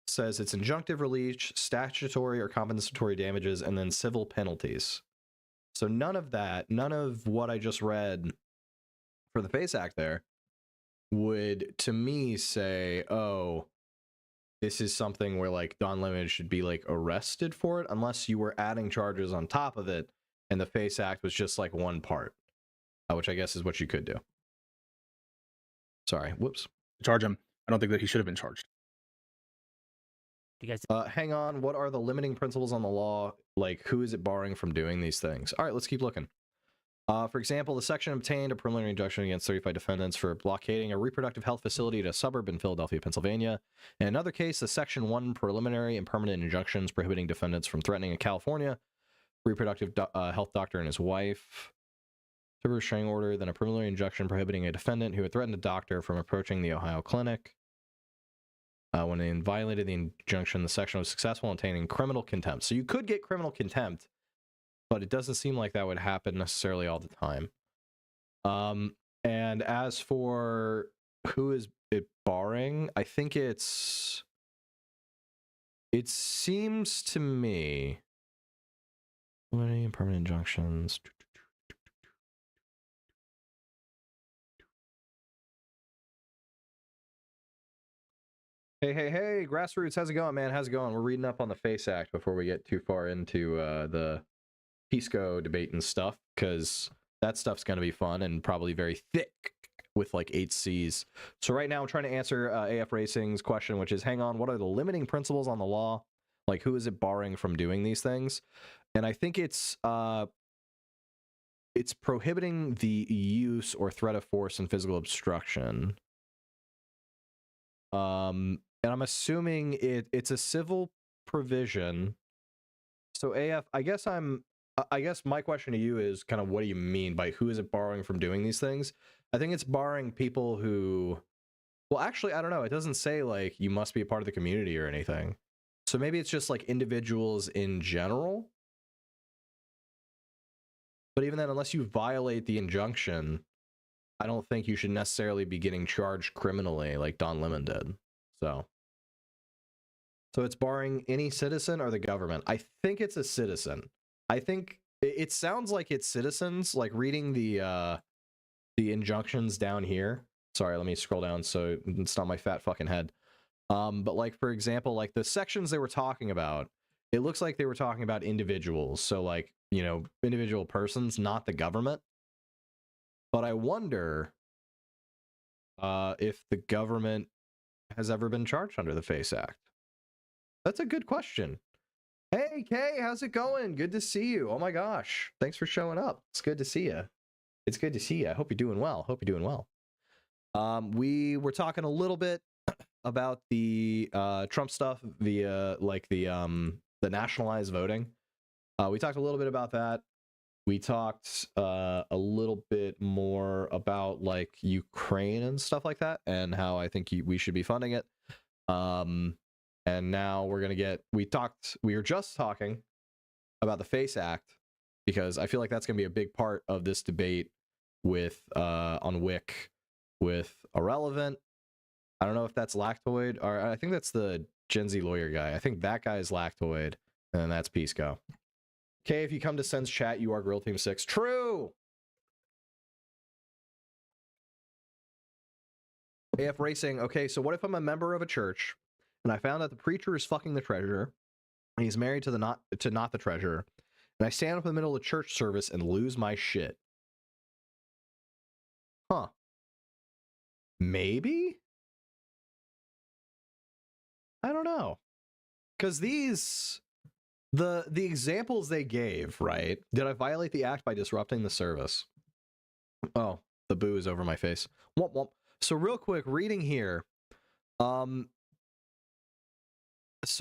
says it's injunctive relief, statutory or compensatory damages, and then civil penalties. So none of that, none of what I just read for the FACE Act there would, to me, say, oh, this is something where, like, Don Lemon should be, like, arrested for it, unless you were adding charges on top of it, and the FACE Act was just, like, one part, which I guess is what you could do. Sorry, whoops.
Charge him. I don't think that he should have been charged.
You guys,
hang on, what are the limiting principles on the law? Like, who is it barring from doing these things? All right, let's keep looking. For example, the section obtained a preliminary injunction against 35 defendants for blockading a reproductive health facility at a suburb in Philadelphia, Pennsylvania. In another case, the Section 1 preliminary and permanent injunctions prohibiting defendants from threatening a California reproductive health doctor and his wife. To restraining order, then a preliminary injunction prohibiting a defendant who had threatened a doctor from approaching the Ohio clinic. When they violated the injunction, the section was successful in obtaining criminal contempt. So you could get criminal contempt, but it doesn't seem like that would happen necessarily all the time. And as for who is it barring, I think it seems to me, permanent injunctions. Hey, Grassroots, how's it going, man? How's it going? We're reading up on the FACE Act before we get too far into the Pisco debate and stuff, because that stuff's going to be fun and probably very thick with like 8 C's. So right now I'm trying to answer AF Racing's question, which is, hang on, what are the limiting principles on the law? Like, who is it barring from doing these things? And I think it's prohibiting the use or threat of force and physical obstruction. And I'm assuming it's a civil provision. So AF, I guess my question to you is kind of, what do you mean by who is it barring from doing these things? I think it's barring people who, well, actually, I don't know. It doesn't say like you must be a part of the community or anything. So maybe it's just like individuals in general. But even then, unless you violate the injunction, I don't think you should necessarily be getting charged criminally like Don Lemon did. So it's barring any citizen or the government. I think it's a citizen. I think it sounds like it's citizens, like reading the injunctions down here. Sorry, let me scroll down so it's not my fat fucking head. But like, for example, like the sections they were talking about, it looks like they were talking about individuals. So like, you know, individual persons, not the government. But I wonder if the government has ever been charged under the FACE Act. That's a good question. Hey, Kay, how's it going? Good to see you. Oh my gosh. Thanks for showing up. It's good to see you. It's good to see you. I hope you're doing well. We were talking a little bit about the Trump stuff via like the nationalized voting. We talked a little bit about that. We talked a little bit more about like Ukraine and stuff like that, and how I think we should be funding it. And now we're gonna get. We were just talking about the FACE Act, because I feel like that's gonna be a big part of this debate with on Wick with Irrelevant. I don't know if that's Lactoid, or I think that's the Gen Z lawyer guy. I think that guy is Lactoid, and then that's Pisco. Okay, if you come to Sen's chat, you are Grill Team 6. True! AF Racing, okay, so what if I'm a member of a church, and I found out the preacher is fucking the treasurer, and he's married to not the treasurer, and I stand up in the middle of the church service and lose my shit? Huh. Maybe? I don't know. Because the examples they gave, right? Did I violate the act by disrupting the service? Oh, the boo is over my face. Womp womp. So real quick, reading here. So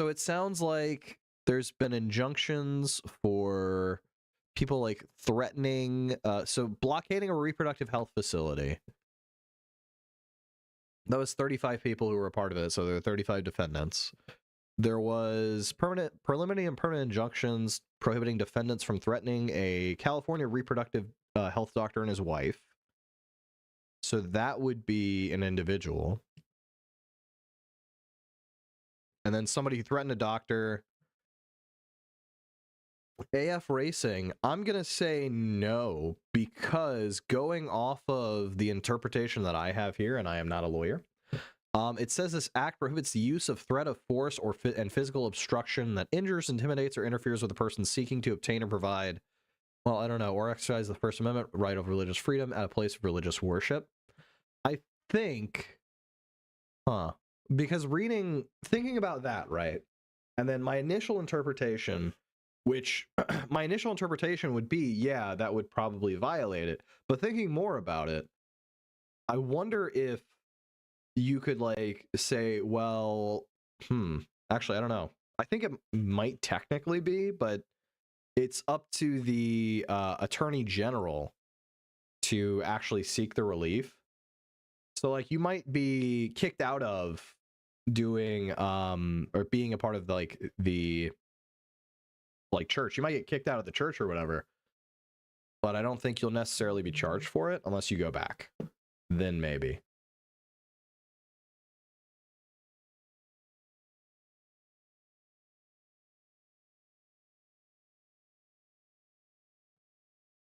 it sounds like there's been injunctions for people like threatening, so blockading a reproductive health facility. That was 35 people who were a part of it, so there are 35 defendants. There was preliminary and permanent injunctions prohibiting defendants from threatening a California reproductive health doctor and his wife. So that would be an individual. and then somebody who threatened a doctor. AF Racing, I'm going to say no, because going off of the interpretation that I have here, and I am not a lawyer, it says this act prohibits the use of threat of force and physical obstruction that injures, intimidates, or interferes with a person seeking to obtain or provide, well, I don't know, or exercise the First Amendment right of religious freedom at a place of religious worship. I think, because thinking about that, right, and then my initial interpretation, which my initial interpretation would be, yeah, that would probably violate it. But thinking more about it, I wonder if you could like say, well, actually, I don't know. I think it might technically be, but it's up to the Attorney General to actually seek the relief. So like you might be kicked out of doing or being a part of the church. You might get kicked out of the church or whatever, but I don't think you'll necessarily be charged for it unless you go back. Then maybe.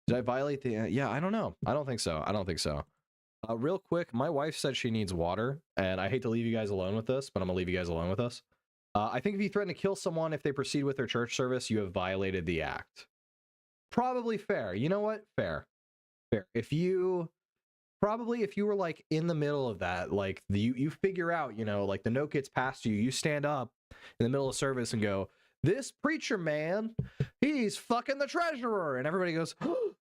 Did I violate the... yeah, I don't know. I don't think so. I don't think so. Real quick, my wife said she needs water, and I hate to leave you guys alone with this, but I'm going to leave you guys alone with this. I think if you threaten to kill someone if they proceed with their church service, you have violated the act. Probably fair. You know what? Fair. If you were like in the middle of that, like you figure out, you know, like the note gets passed to you, you stand up in the middle of service and go, this preacher man, he's fucking the treasurer, and everybody goes,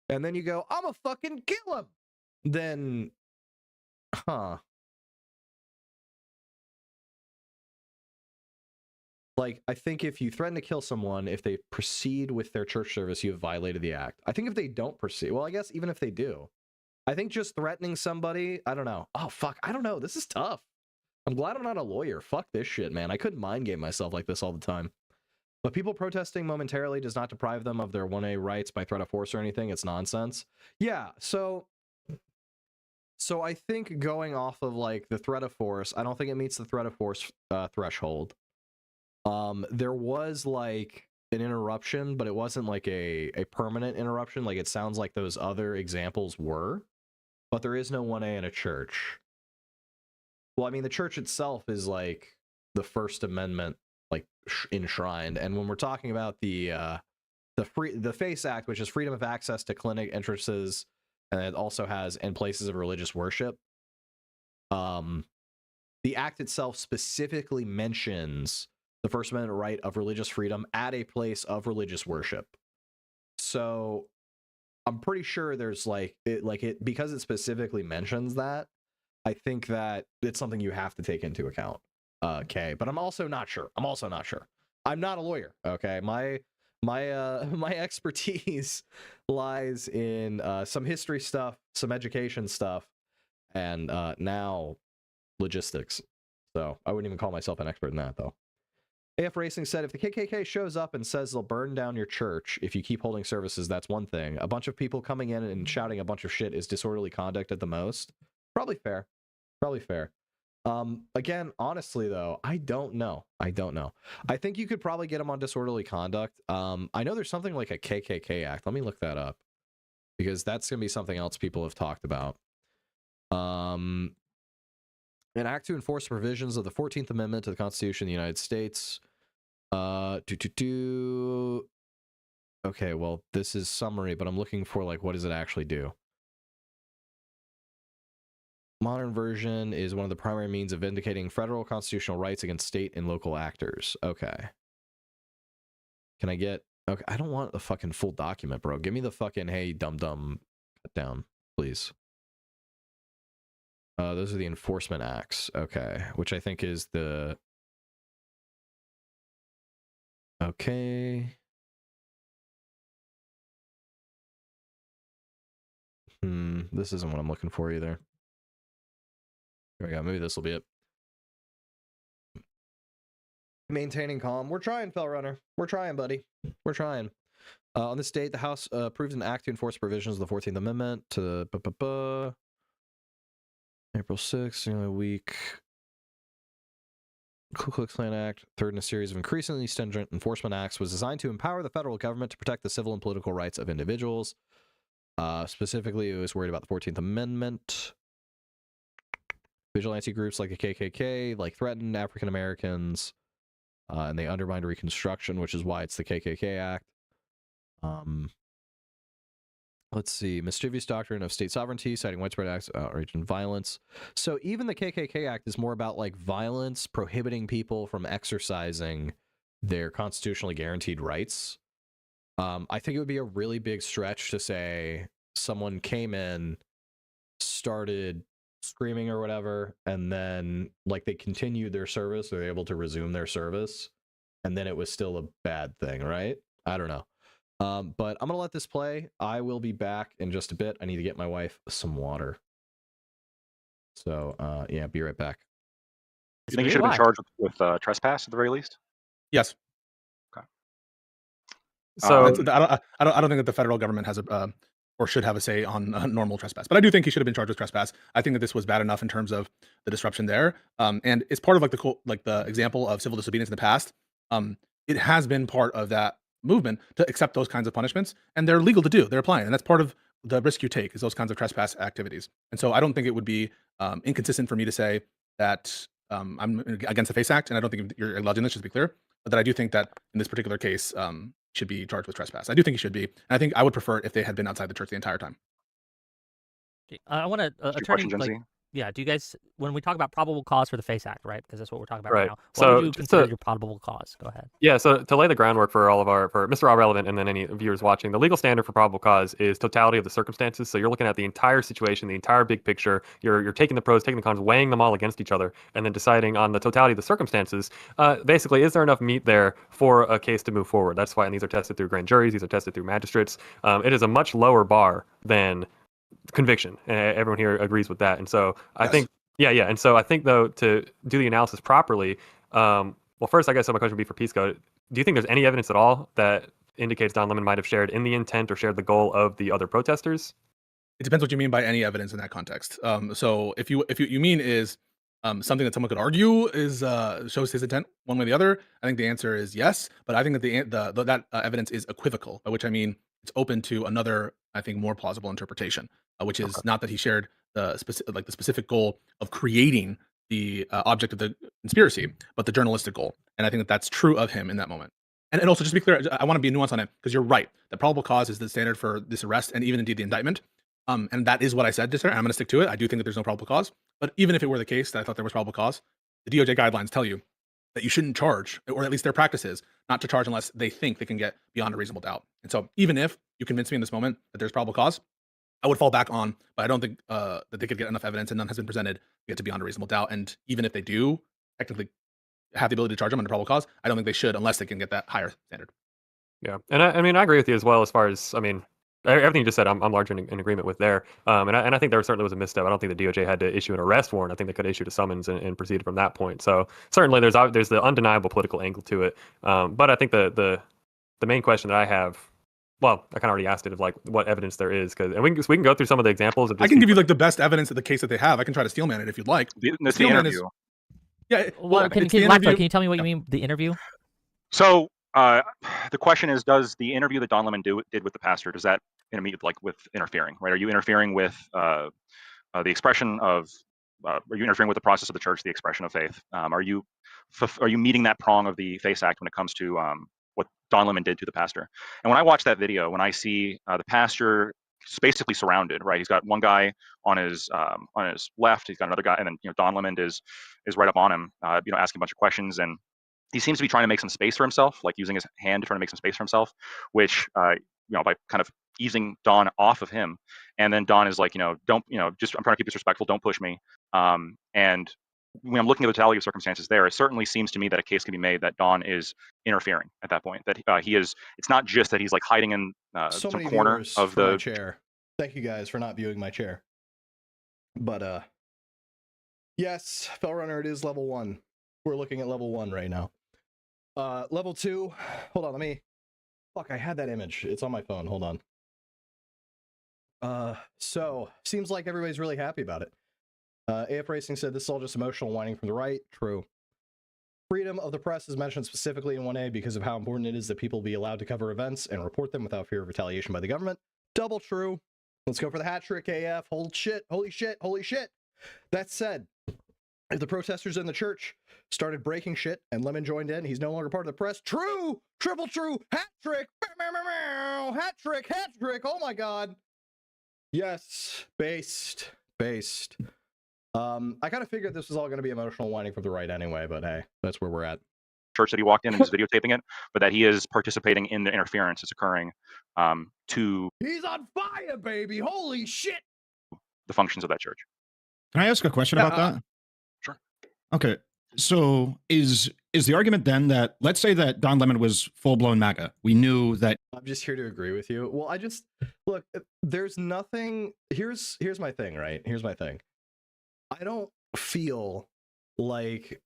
and then you go, I'm gonna fucking kill him. Then, like, I think if you threaten to kill someone, if they proceed with their church service, you have violated the act. I think if they don't proceed, well, I guess even if they do, I think just threatening somebody, I don't know. Oh, fuck, I don't know. This is tough. I'm glad I'm not a lawyer. Fuck this shit, man. I couldn't mind game myself like this all the time. But people protesting momentarily does not deprive them of their 1A rights by threat of force or anything. It's nonsense. Yeah, so I think going off of, like, the threat of force, I don't think it meets the threat of force threshold. There was, like, an interruption, but it wasn't, like, a permanent interruption. Like, it sounds like those other examples were. But there is no 1A in a church. Well, I mean, the church itself is, like, the First Amendment, like, enshrined. And when we're talking about the FACE Act, which is freedom of access to clinic entrances, and it also has in places of religious worship, the act itself specifically mentions the First Amendment right of religious freedom at a place of religious worship. So I'm pretty sure there's because it specifically mentions that, I think that it's something you have to take into account. Okay, but I'm also not sure. I'm not a lawyer. Okay, my expertise lies in some history stuff, some education stuff, and now logistics. So I wouldn't even call myself an expert in that, though. AF Racing said, if the KKK shows up and says they'll burn down your church if you keep holding services, that's one thing. A bunch of people coming in and shouting a bunch of shit is disorderly conduct at the most. Probably fair. Again, honestly, though, I don't know. I think you could probably get them on disorderly conduct. I know there's something like a KKK Act. Let me look that up, because that's going to be something else people have talked about. An act to enforce provisions of the 14th Amendment to the Constitution of the United States. Okay, well, this is summary, but I'm looking for, like, what does it actually do? Modern version is one of the primary means of vindicating federal constitutional rights against state and local actors. Okay. Can I get... Okay, I don't want the fucking full document, bro. Give me the fucking, hey, dum-dum, cut down, please. Those are the enforcement acts. Okay, which I think is the... Okay. This isn't what I'm looking for either. Here we go. Maybe this will be it. Maintaining calm. We're trying, Fellrunner. We're trying, buddy. We're trying. On this date, the House approved an act to enforce provisions of the 14th Amendment to April 6th, week. Ku Klux Klan Act, third in a series of increasingly stringent enforcement acts, was designed to empower the federal government to protect the civil and political rights of individuals. Specifically, it was worried about the 14th Amendment. Vigilante groups like the KKK threatened African Americans, and they undermined Reconstruction, which is why it's the KKK Act. Let's see. Mischievous doctrine of state sovereignty, citing widespread acts of outrage and violence. So even the KKK Act is more about violence, prohibiting people from exercising their constitutionally guaranteed rights. I think it would be a really big stretch to say someone came in, started screaming or whatever, and then they continued their service, they're able to resume their service, and then it was still a bad thing, right? I don't know. But I'm gonna let this play. I will be back in just a bit. I need to get my wife some water. So yeah, be right back.
You think you should have been charged with trespass at the very least?
Yes.
Okay.
So
I don't think that the federal government has or should have a say on normal trespass, but I do think he should have been charged with trespass. I think that this was bad enough in terms of the disruption there, and it's part of the example of civil disobedience in the past. It has been part of that movement to accept those kinds of punishments, and they're legal to do. They're applying, and that's part of the risk you take is those kinds of trespass activities. And so I don't think it would be inconsistent for me to say that I'm against the FACE Act, and I don't think you're alleging this, just to be clear, but that I do think that in this particular case, should be charged with trespass. I do think he should be, and I think I would prefer it if they had been outside the church the entire time.
I want to attorney. Yeah, do you guys, when we talk about probable cause for the FACE Act, right? Because that's what we're talking about right now. What would you consider your probable cause? Go ahead.
Yeah, so to lay the groundwork for for Mr. All Relevant and then any viewers watching, the legal standard for probable cause is totality of the circumstances. So you're looking at the entire situation, the entire big picture. You're taking the pros, taking the cons, weighing them all against each other, and then deciding on the totality of the circumstances. Basically, is there enough meat there for a case to move forward? That's why, and these are tested through grand juries, these are tested through magistrates. It is a much lower bar than conviction, and everyone here agrees with that. And so I think. Yeah. And so I think, though, to do the analysis properly, well, first, I guess my question would be for Pisco. Do you think there's any evidence at all that indicates Don Lemon might have shared in the intent or shared the goal of the other protesters?
It depends what you mean by any evidence in that context. So if you mean is something that someone could argue is shows his intent one way or the other, I think the answer is yes. But I think that that evidence is equivocal, by which I mean it's open to another, I think, more plausible interpretation, which is not that he shared the specific goal of creating the object of the conspiracy, but the journalistic goal. And I think that that's true of him in that moment. And also, just to be clear, I want to be nuanced on it, because you're right. The probable cause is the standard for this arrest and even indeed the indictment. And that is what I said just there, and I'm going to stick to it. I do think that there's no probable cause. But even if it were the case that I thought there was probable cause, the DOJ guidelines tell you that you shouldn't charge, or at least their practice is not to charge unless they think they can get beyond a reasonable doubt. And so even if you convince me in this moment that there's probable cause, I would fall back on, but I don't think that they could get enough evidence, and none has been presented to get to beyond a reasonable doubt. And even if they do technically have the ability to charge them under probable cause, I don't think they should unless they can get that higher standard.
Yeah, and I mean, I agree with you as well as far as, I mean, everything you just said, I'm largely in agreement with there. And I think there certainly was a misstep. I don't think the DOJ had to issue an arrest warrant. I think they could have issued a summons and proceeded from that point. So certainly there's the undeniable political angle to it. But I think the main question that I have, well, I kind of already asked it, of what evidence there is, and we can go through some of the examples. Of
I can give you the best evidence of the case that they have. I can try to steelman it if you'd like.
The interview.
Yeah.
Well, can you tell me what you mean the interview?
So the question is, does the interview that Don Lemon did with the pastor, does that meet with interfering, right? Are you interfering with the expression of, are you interfering with the process of the church, the expression of faith? Are you meeting that prong of the FACE Act when it comes to what Don Lemon did to the pastor? And when I watch that video, when I see the pastor basically surrounded, right? He's got one guy on his left, he's got another guy, and then Don Lemon is right up on him, asking a bunch of questions, and he seems to be trying to make some space for himself, like using his hand to try to make some space for himself, which by kind of easing Don off of him. And then Don is like, don't, just, I'm trying to keep this respectful, don't push me. And when I'm looking at the totality of circumstances there, it certainly seems to me that a case can be made that Don is interfering at that point, that he is, it's not just that he's hiding in some corner of the
chair. Thank you guys for not viewing my chair. But yes, Fellrunner, it is level 1. We're looking at level 1 right now. Level 2, hold on, I had that image. It's on my phone, hold on. So, seems like everybody's really happy about it. AF Racing said this is all just emotional whining from the right. True. Freedom of the press is mentioned specifically in 1A because of how important it is that people be allowed to cover events and report them without fear of retaliation by the government. Double true. Let's go for the hat trick, AF. Holy shit, holy shit, holy shit. That said, if the protesters in the church started breaking shit and Lemon joined in, he's no longer part of the press. True! Triple true! Hat trick! Hat trick! Hat trick! Oh my god! Yes. Based. I kind of figured this was all going to be emotional whining from the right anyway, but hey, that's where we're at.
Church that he walked in and he's videotaping it, but that he is participating in the interference that's occurring to
He's on fire, baby! Holy shit!
the functions of that church.
Can I ask a question about that?
Sure.
Okay. So is the argument then that, let's say that Don Lemon was full-blown MAGA. We knew that.
I'm just here to agree with you. Well, I just, look, there's nothing, here's my thing, right? Here's my thing. I don't feel like,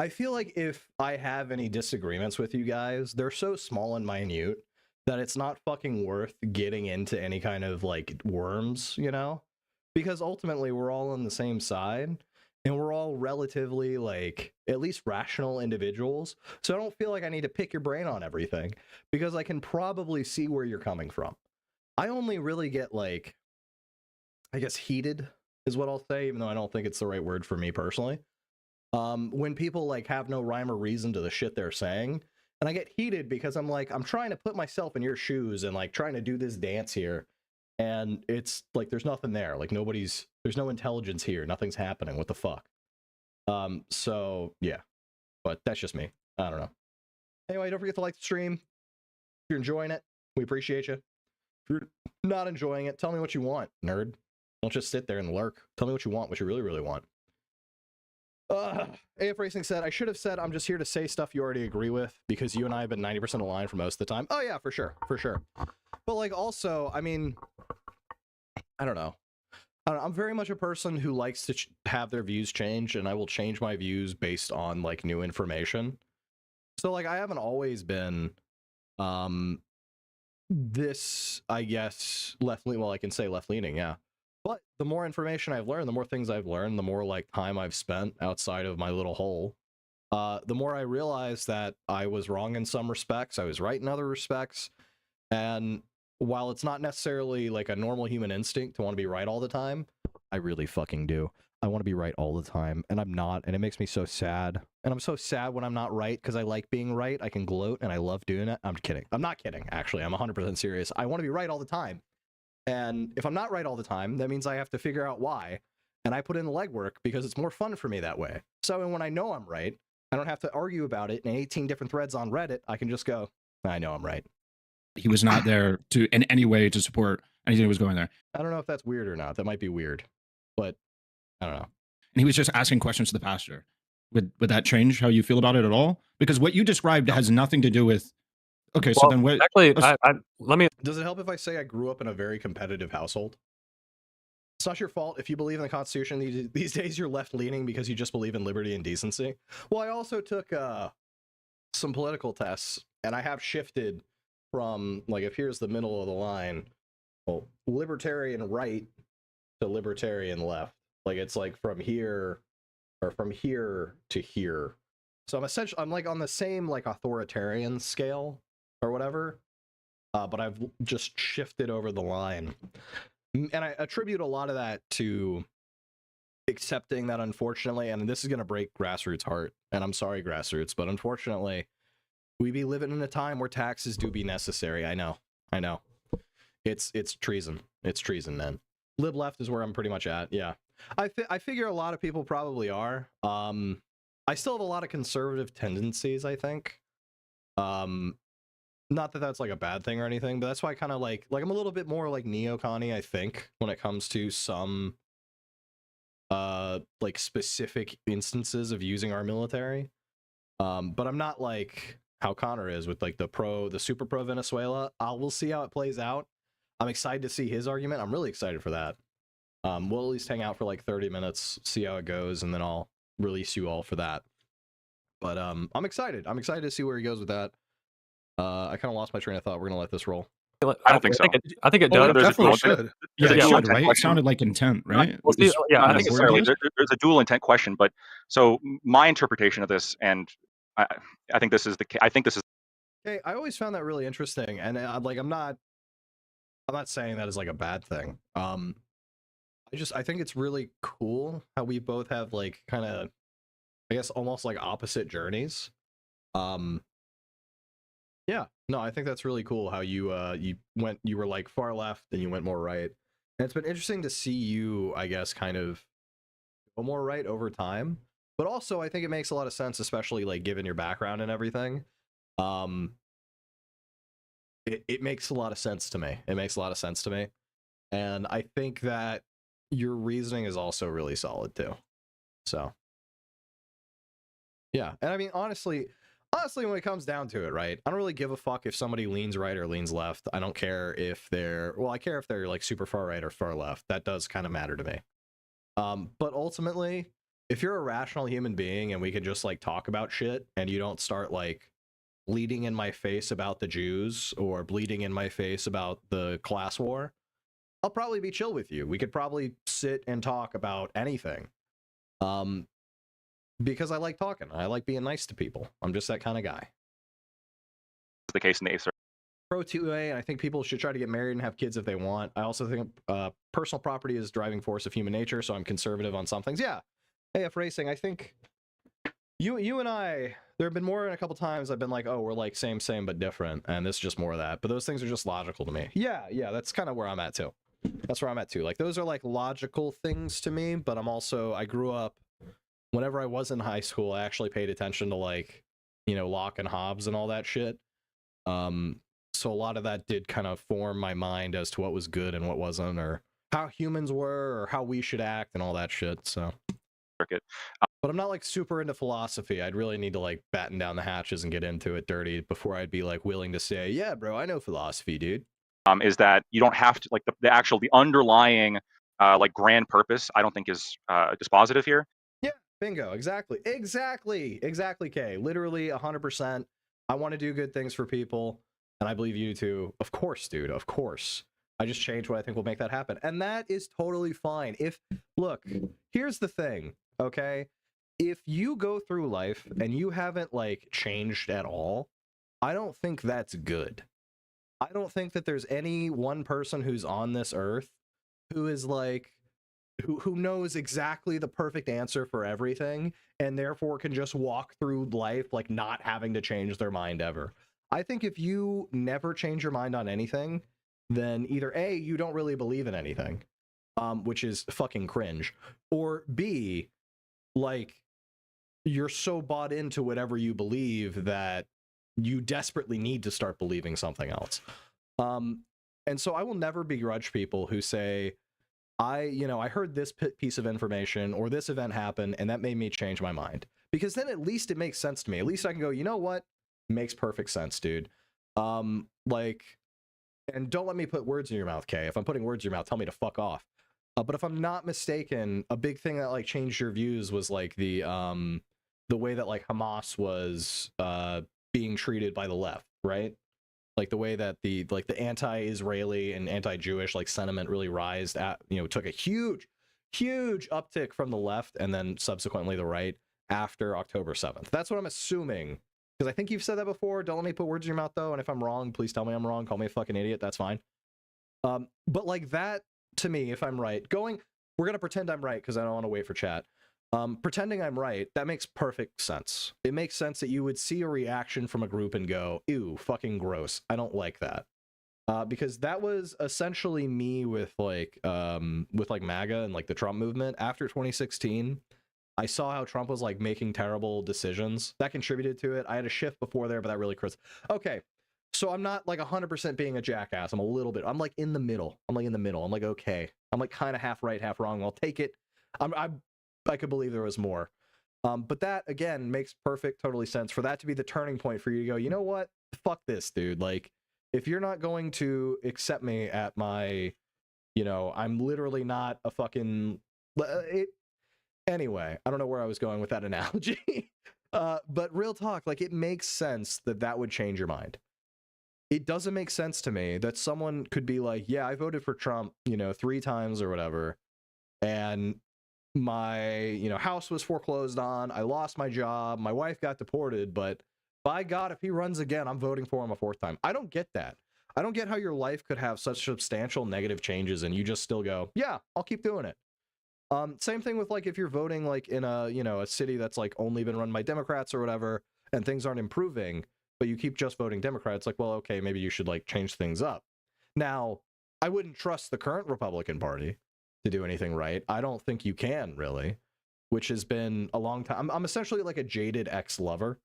I feel like if I have any disagreements with you guys, they're so small and minute that it's not fucking worth getting into any kind of like worms, you know? Because ultimately we're all on the same side and we're all relatively like at least rational individuals. So I don't feel like I need to pick your brain on everything because I can probably see where you're coming from. I only really get like, I guess heated is what I'll say, even though I don't think it's the right word for me personally. When people like have no rhyme or reason to the shit they're saying, and I get heated because I'm like, I'm trying to put myself in your shoes and like trying to do this dance here. And it's like, there's nothing there. Like there's no intelligence here. Nothing's happening. What the fuck? So yeah, but that's just me. I don't know. Anyway, don't forget to like the stream. If you're enjoying it, we appreciate you. If you're not enjoying it, tell me what you want, nerd. Don't just sit there and lurk. Tell me what you want, what you really, really want. AF Racing said, I should have said I'm just here to say stuff you already agree with because you and I have been 90% aligned for most of the time. Oh yeah, for sure. But like also, I mean, I don't know. I'm very much a person who likes to have their views change, and I will change my views based on like new information. So like I haven't always been this, I guess, left-leaning. Well, I can say left-leaning, yeah. But the more information I've learned, the more things I've learned, the more like time I've spent outside of my little hole, the more I realized that I was wrong in some respects, I was right in other respects. And while it's not necessarily like a normal human instinct to want to be right all the time, I really fucking do. I want to be right all the time, and I'm not, and it makes me so sad. And I'm so sad when I'm not right because I like being right. I can gloat, and I love doing it. I'm kidding. I'm not kidding, actually. I'm 100% serious. I want to be right all the time. And if I'm not right all the time, that means I have to figure out why. And I put in the legwork because it's more fun for me that way. So when I know I'm right, I don't have to argue about it in 18 different threads on Reddit. I can just go, I know I'm right.
He was not there to in any way to support anything that was going there.
I don't know if that's weird or not. That might be weird, but I don't know.
And he was just asking questions to the pastor. Would that change how you feel about it at all? Because what you described has nothing to do with. Okay, well, so then what?
Actually, let me.
Does it help if I say I grew up in a very competitive household? It's not your fault if you believe in the Constitution. These days you're left-leaning because you just believe in liberty and decency. Well, I also took some political tests, and I have shifted from, like, if here's the middle of the line, well, libertarian right to libertarian left. Like, it's like from here, or from here to here. So I'm like on the same, like, authoritarian scale, or whatever, but I've just shifted over the line. And I attribute a lot of that to accepting that, unfortunately, and this is going to break Grassroots' heart, and I'm sorry, Grassroots, but unfortunately, we be living in a time where taxes do be necessary. I know. It's treason. It's treason, man. Lib left is where I'm pretty much at, yeah. I figure a lot of people probably are. I still have a lot of conservative tendencies, I think. Not that that's like a bad thing or anything, but that's why I kind of like I'm a little bit more like neocon-y, I think, when it comes to some like specific instances of using our military. But I'm not like how Connor is with like the super pro Venezuela. We'll see how it plays out. I'm excited to see his argument. I'm really excited for that. We'll at least hang out for like 30 minutes, see how it goes, and then I'll release you all for that. But I'm excited. I'm excited to see where he goes with that. I kind of lost my train of thought. We're gonna let this roll.
I don't think so.
I think it
Oh,
does.
it
There's a
definitely
dual
should.
intent-
Yeah,
there's a
it
dual
should,
intent
right? It
question.
sounded like intent, right?
Well, see, yeah, I
Not
think it's
necessarily. There's a dual intent question, but so my interpretation of this, and I, I think this is the. I think this is.
Okay, I always found that really interesting, and like I'm not saying that as like a bad thing. I think it's really cool how we both have like kind of, I guess, almost like opposite journeys. Yeah, no, I think that's really cool how you you were like far left and you went more right. And it's been interesting to see you, I guess, kind of go more right over time. But also I think it makes a lot of sense, especially like given your background and everything. It makes a lot of sense to me. It makes a lot of sense to me. And I think that your reasoning is also really solid too. So yeah. And I mean, honestly, when it comes down to it, right, I don't really give a fuck if somebody leans right or leans left. I don't care if they're, well, I care if they're like super far right or far left. That does kind of matter to me. But ultimately, if you're a rational human being and we can just like talk about shit and you don't start like bleeding in my face about the Jews or bleeding in my face about the class war, I'll probably be chill with you. We could probably sit and talk about anything. Because I like talking. I like being nice to people. I'm just that kind of guy.
The case in the 8th.
Pro 2A, and I think people should try to get married and have kids if they want. I also think personal property is driving force of human nature, so I'm conservative on some things. Yeah. AF Racing, I think you and I, there have been more than a couple times I've been like, oh, we're like same, but different, and this is just more of that. But those things are just logical to me. Yeah, that's kind of where I'm at too. That's where I'm at too. Like, those are like logical things to me, but I grew up, whenever I was in high school, I actually paid attention to like, Locke and Hobbes and all that shit. So a lot of that did kind of form my mind as to what was good and what wasn't, or how humans were, or how we should act and all that shit. So,
But
I'm not like super into philosophy. I'd really need to like batten down the hatches and get into it dirty before I'd be like willing to say, yeah, bro, I know philosophy, dude.
Is that you don't have to like the underlying like grand purpose. I don't think is dispositive here.
Yeah, bingo, exactly, Kay. Literally 100%. I want to do good things for people, and I believe you too. Of course, dude. Of course. I just changed what I think will make that happen, and that is totally fine. Look, here's the thing, okay? If you go through life and you haven't like changed at all, I don't think that's good. I don't think that there's any one person who's on this earth who is like who knows exactly the perfect answer for everything and therefore can just walk through life like not having to change their mind ever. I think if you never change your mind on anything, then either A, you don't really believe in anything, which is fucking cringe, or B, like you're so bought into whatever you believe that you desperately need to start believing something else. And so I will never begrudge people who say, I heard this piece of information or this event happened and that made me change my mind, because then at least it makes sense to me. At least I can go, you know what? Makes perfect sense, dude. Like, and don't let me put words in your mouth, Kay. If I'm putting words in your mouth, tell me to fuck off. But if I'm not mistaken, a big thing that like changed your views was like the way that like Hamas was being treated by the left, right? Like the way that the anti-Israeli and anti-Jewish like sentiment really rised at, took a huge uptick from the left and then subsequently the right after October 7th. That's what I'm assuming, because I think you've said that before. Don't let me put words in your mouth though, and if I'm wrong, please tell me I'm wrong. Call me a fucking idiot. That's fine. But like that, to me, if I'm right, we're gonna pretend I'm right because I don't want to wait for chat. Pretending I'm right, that makes perfect sense. It makes sense that you would see a reaction from a group and go, ew, fucking gross. I don't like that. Because that was essentially me with MAGA and like the Trump movement. After 2016, I saw how Trump was like making terrible decisions. That contributed to it. I had a shift before there, but that really okay. So I'm not like 100% being a jackass. I'm a little bit. I'm like in the middle. I'm like, okay. I'm like kind of half right, half wrong. I'll take it. I could believe there was more. But that, again, makes totally sense for that to be the turning point for you to go, you know what? Fuck this, dude. Like, if you're not going to accept me at my, I'm literally not a fucking... Anyway, I don't know where I was going with that analogy. But real talk, like, it makes sense that would change your mind. it doesn't make sense to me that someone could be like, yeah, I voted for Trump, 3 times or whatever, and my, house was foreclosed on, I lost my job, my wife got deported, but by God, if he runs again, I'm voting for him a 4th time. I don't get that. I don't get how your life could have such substantial negative changes and you just still go, yeah, I'll keep doing it. Same thing with like if you're voting like in a, a city that's like only been run by Democrats or whatever, and things aren't improving, but you keep just voting Democrats, like, well, okay, maybe you should like change things up. Now, I wouldn't trust the current Republican Party to do anything right. I don't think you can really, which has been a long time. I'm essentially like a jaded ex-lover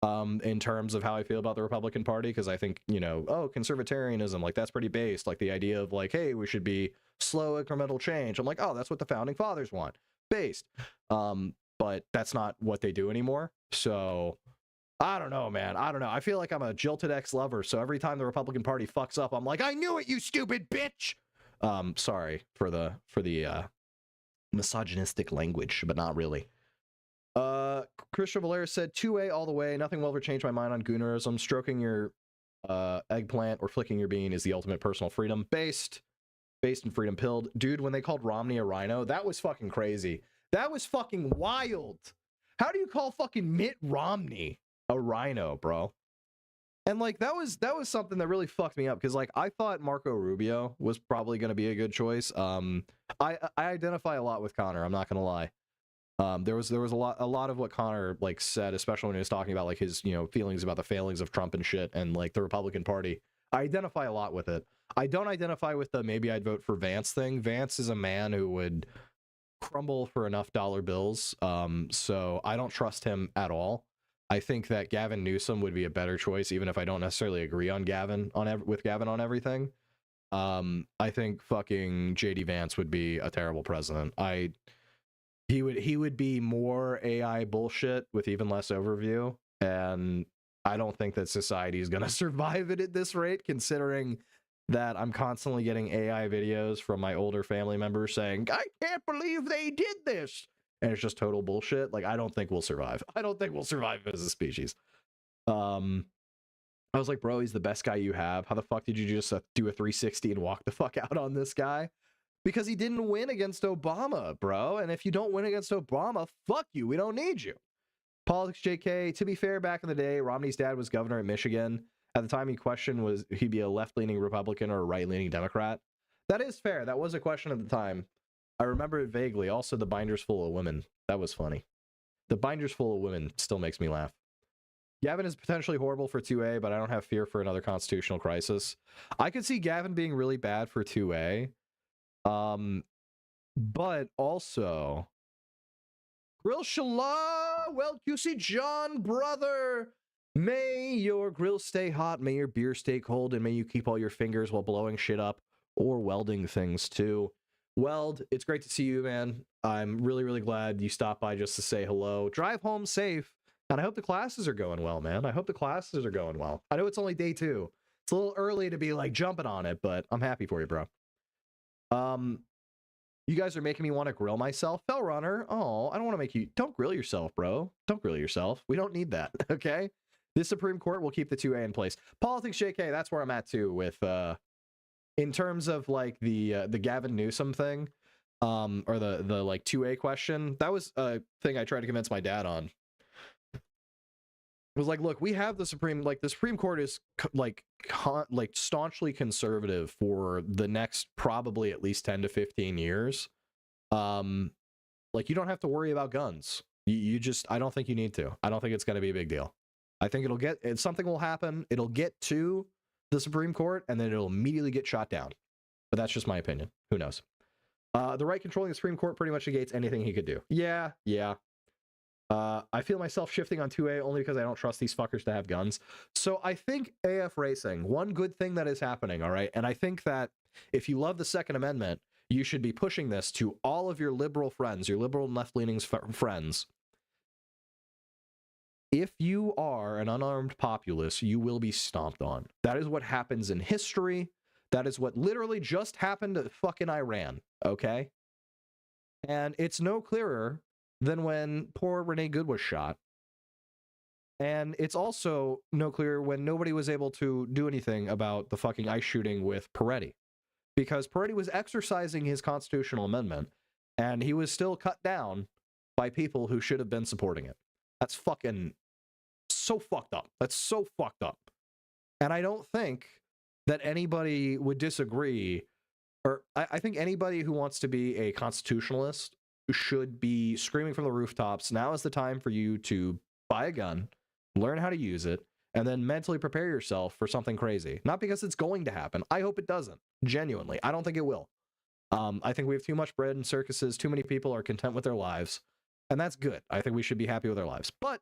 in terms of how I feel about the Republican Party, because I think, conservatarianism, like that's pretty based, like the idea of like, hey, we should be slow incremental change. I'm like, oh, that's what the founding fathers want, based. But that's not what they do anymore. So I don't know, man. I don't know. I feel like I'm a jilted ex-lover. So every time the Republican Party fucks up, I'm like, I knew it, you stupid bitch. Sorry for the misogynistic language, but not really. Christian Valera said 2A all the way. Nothing will ever change my mind on goonerism. Stroking your eggplant or flicking your bean is the ultimate personal freedom. Based and freedom pilled. Dude, when they called Romney a rhino, that was fucking crazy. That was fucking wild. How do you call fucking Mitt Romney a rhino, bro? And like that was something that really fucked me up, because like I thought Marco Rubio was probably going to be a good choice. I identify a lot with Connor, I'm not going to lie. There was a lot of what Connor like said, especially when he was talking about like his feelings about the failings of Trump and shit, and like the Republican Party. I identify a lot with it. I don't identify with the maybe I'd vote for Vance thing. Vance is a man who would crumble for enough dollar bills, so I don't trust him at all. I think that Gavin Newsom would be a better choice, even if I don't necessarily agree on Gavin on everything. I think fucking JD Vance would be a terrible president. He would be more AI bullshit with even less overview, and I don't think that society is going to survive it at this rate, considering that I'm constantly getting AI videos from my older family members saying, I can't believe they did this, and it's just total bullshit. Like, I don't think we'll survive. I don't think we'll survive as a species. I was like, bro, he's the best guy you have. How the fuck did you just do a 360 and walk the fuck out on this guy? Because he didn't win against Obama, bro. And if you don't win against Obama, fuck you. We don't need you. Politics JK, to be fair, back in the day, Romney's dad was governor at Michigan. At the time, he questioned was he'd be a left-leaning Republican or a right-leaning Democrat. That is fair. That was a question at the time. I remember it vaguely. Also, the binder's full of women. That was funny. The binder's full of women still makes me laugh. Gavin is potentially horrible for 2A, but I don't have fear for another constitutional crisis. I could see Gavin being really bad for 2A. But also, Grill Shala, well, QC John, brother, may your grill stay hot, may your beer stay cold, and may you keep all your fingers while blowing shit up or welding things too. Weld, it's great to see you, man. I'm really, really glad you stopped by just to say hello. Drive home safe, and I hope the classes are going well, man. I hope the classes are going well. I know it's only day 2. It's a little early to be like jumping on it, but I'm happy for you, bro. You guys are making me want to grill myself. Fellrunner, oh, I don't want to make you... Don't grill yourself, bro. Don't grill yourself. We don't need that, okay? This Supreme Court will keep the 2A in place. Politics JK, that's where I'm at too with, in terms of like the Gavin Newsom thing, or the like 2A question. That was a thing I tried to convince my dad on. It was like, look, we have the Supreme Court is like staunchly conservative for the next probably at least 10 to 15 years. Like, you don't have to worry about guns. You just, I don't think you need to. I don't think it's going to be a big deal. I think something will happen. It'll get to the Supreme Court and then it'll immediately get shot down. But that's just my opinion. Who knows? The right controlling the Supreme Court pretty much negates anything he could do. Yeah. I feel myself shifting on 2A only because I don't trust these fuckers to have guns. So I think AF Racing, one good thing that is happening, all right? And I think that if you love the Second Amendment, you should be pushing this to all of your liberal friends, your liberal and left-leaning friends. If you are an unarmed populace, you will be stomped on. That is what happens in history. That is what literally just happened to fucking Iran, okay? And it's no clearer than when poor Renee Good was shot. And it's also no clear when nobody was able to do anything about the fucking ICE shooting with Peretti. Because Peretti was exercising his constitutional amendment, and he was still cut down by people who should have been supporting it. That's fucking so fucked up. That's so fucked up. And I don't think that anybody would disagree, or I think anybody who wants to be a constitutionalist should be screaming from the rooftops, now is the time for you to buy a gun, learn how to use it, and then mentally prepare yourself for something crazy. Not because it's going to happen. I hope it doesn't. Genuinely. I don't think it will. I think we have too much bread in circuses. Too many people are content with their lives. And that's good. I think we should be happy with our lives. But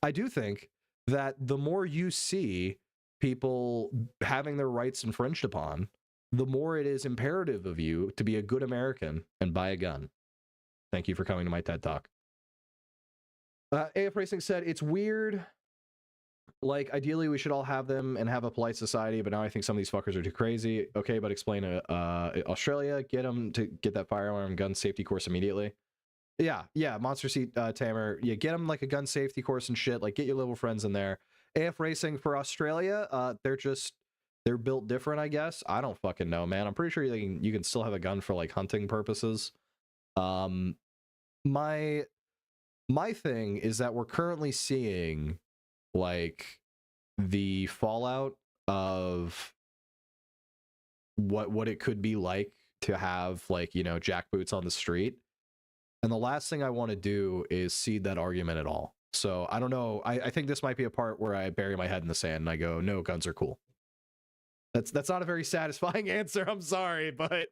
I do think that the more you see people having their rights infringed upon, the more it is imperative of you to be a good American and buy a gun. Thank you for coming to my TED Talk. AF Racing said, it's weird. Like, ideally, we should all have them and have a polite society, but now I think some of these fuckers are too crazy. Okay, but explain Australia, get them to get that firearm gun safety course immediately. Yeah, Monster Seat Tamer, yeah, get them like a gun safety course and shit, like get your little friends in there. AF Racing for Australia, they're built different, I guess. I don't fucking know, man. I'm pretty sure you can still have a gun for like hunting purposes. My thing is that we're currently seeing like the fallout of what it could be like to have, like, you know, jackboots on the street. And the last thing I want to do is cede that argument at all. So I don't know. I think this might be a part where I bury my head in the sand and I go, no, guns are cool. That's not a very satisfying answer. I'm sorry, but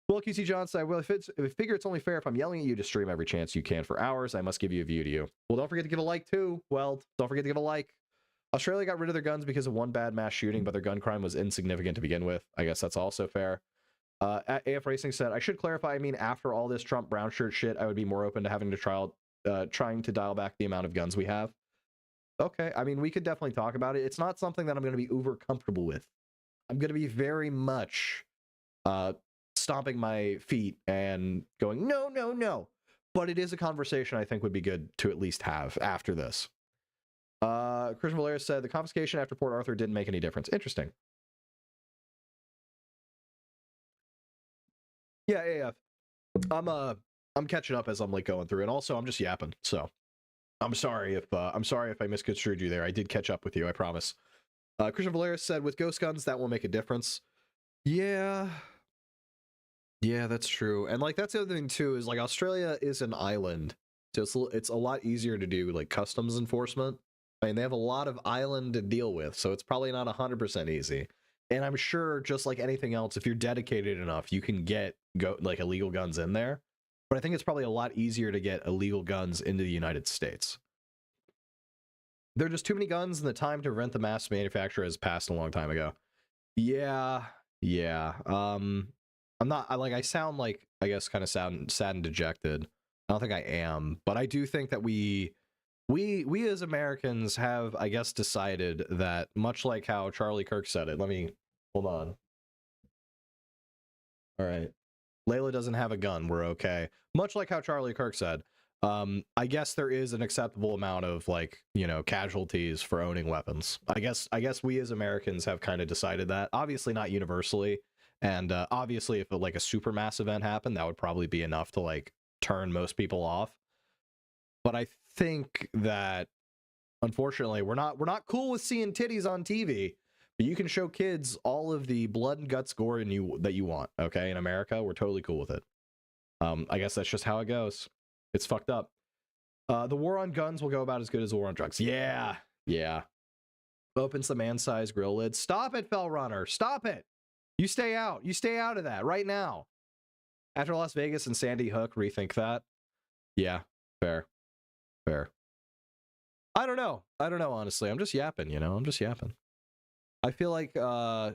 well, QC John said, well, if I figure it's only fair if I'm yelling at you to stream every chance you can for hours, I must give you a view to you. Well, don't forget to give a like too. Well, don't forget to give a like. Australia got rid of their guns because of one bad mass shooting, but their gun crime was insignificant to begin with. I guess that's also fair. AF Racing said, I should clarify, I mean, after all this Trump brown shirt shit, I would be more open to having to trying to dial back the amount of guns we have. Okay, I mean, we could definitely talk about it. It's not something that I'm going to be uber comfortable with. I'm going to be very much stomping my feet and going, no, no, no. But it is a conversation I think would be good to at least have after this. Christian Valera said, the confiscation after Port Arthur didn't make any difference. Interesting. Yeah. I'm catching up as I'm like going through, and also I'm just yapping. So I'm sorry if I misconstrued you there. I did catch up with you, I promise. Christian Valera said, with ghost guns, that will make a difference. Yeah, that's true. And like that's the other thing too, is like Australia is an island, so it's a lot easier to do like customs enforcement. I mean, they have a lot of island to deal with, so it's probably not 100% easy. And I'm sure, just like anything else, if you're dedicated enough, you can get like illegal guns in there. But I think it's probably a lot easier to get illegal guns into the United States. There are just too many guns, and the time to prevent the mass manufacture has passed a long time ago. Yeah. I'm not. I sound like, I guess, kind of sad and dejected. I don't think I am, but I do think that we as Americans have, I guess, decided that, much like how Charlie Kirk said it. Let me hold on. All right. Layla doesn't have a gun. We're okay. Much like how Charlie Kirk said, I guess there is an acceptable amount of, like, you know, casualties for owning weapons. I guess we as Americans have kind of decided that. Obviously not universally. And obviously if like a supermass event happened, that would probably be enough to like turn most people off. But I think that, unfortunately, we're not cool with seeing titties on TV. But you can show kids all of the blood and guts gore that you want, okay? In America, we're totally cool with it. I guess that's just how it goes. It's fucked up. The war on guns will go about as good as the war on drugs. Yeah. Opens the man-sized grill lid. Stop it, Fellrunner. Stop it. You stay out. You stay out of that right now. After Las Vegas and Sandy Hook, rethink that. Yeah, fair. I don't know, honestly. I'm just yapping, you know? I feel like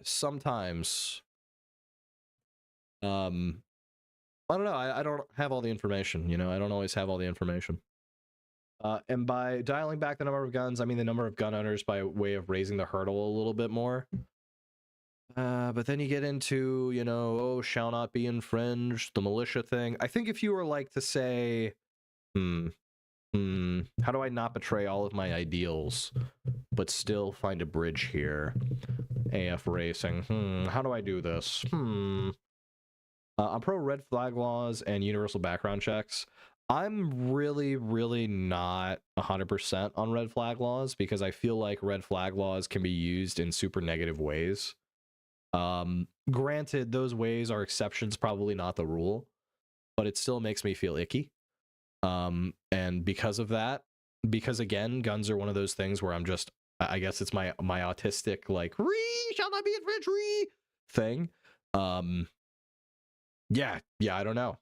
sometimes I don't know, I don't have all the information, you know? I don't always have all the information. And by dialing back the number of guns, I mean the number of gun owners by way of raising the hurdle a little bit more. But then you get into, you know, oh, shall not be infringed, the militia thing. I think if you were like to say, How do I not betray all of my ideals, but still find a bridge here? AF Racing. How do I do this? I'm pro red flag laws and universal background checks. I'm really, really not 100% on red flag laws because I feel like red flag laws can be used in super negative ways. Granted, those ways are exceptions, probably not the rule, but it still makes me feel icky. And because of that, because again, guns are one of those things where I'm just, I guess it's my autistic, like, shall not be infantry thing. Yeah, I don't know.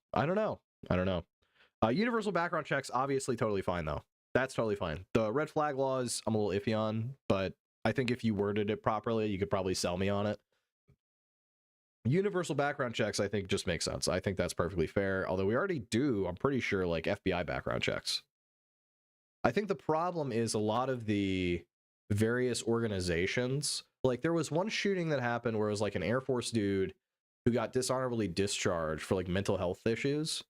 Universal background checks, obviously totally fine though. That's totally fine. The red flag laws, I'm a little iffy on, but I think if you worded it properly, you could probably sell me on it. Universal background checks, I think, just makes sense. I think that's perfectly fair. Although we already do, I'm pretty sure, like FBI background checks. I think the problem is a lot of the various organizations. Like there was one shooting that happened where it was like an Air Force dude who got dishonorably discharged for like mental health issues,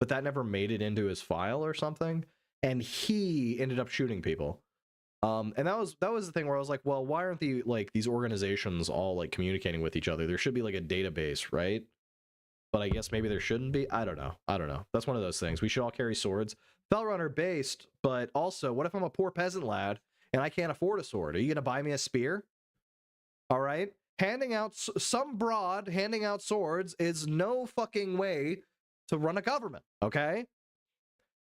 but that never made it into his file or something, and he ended up shooting people. And that was the thing where I was like, well, why aren't these organizations all like communicating with each other? There should be like a database, right? But I guess maybe there shouldn't be. I don't know. That's one of those things. We should all carry swords. Fellrunner based, but also, what if I'm a poor peasant lad and I can't afford a sword? Are you gonna buy me a spear? All right, handing out some broad handing out swords is no fucking way to run a government. Okay.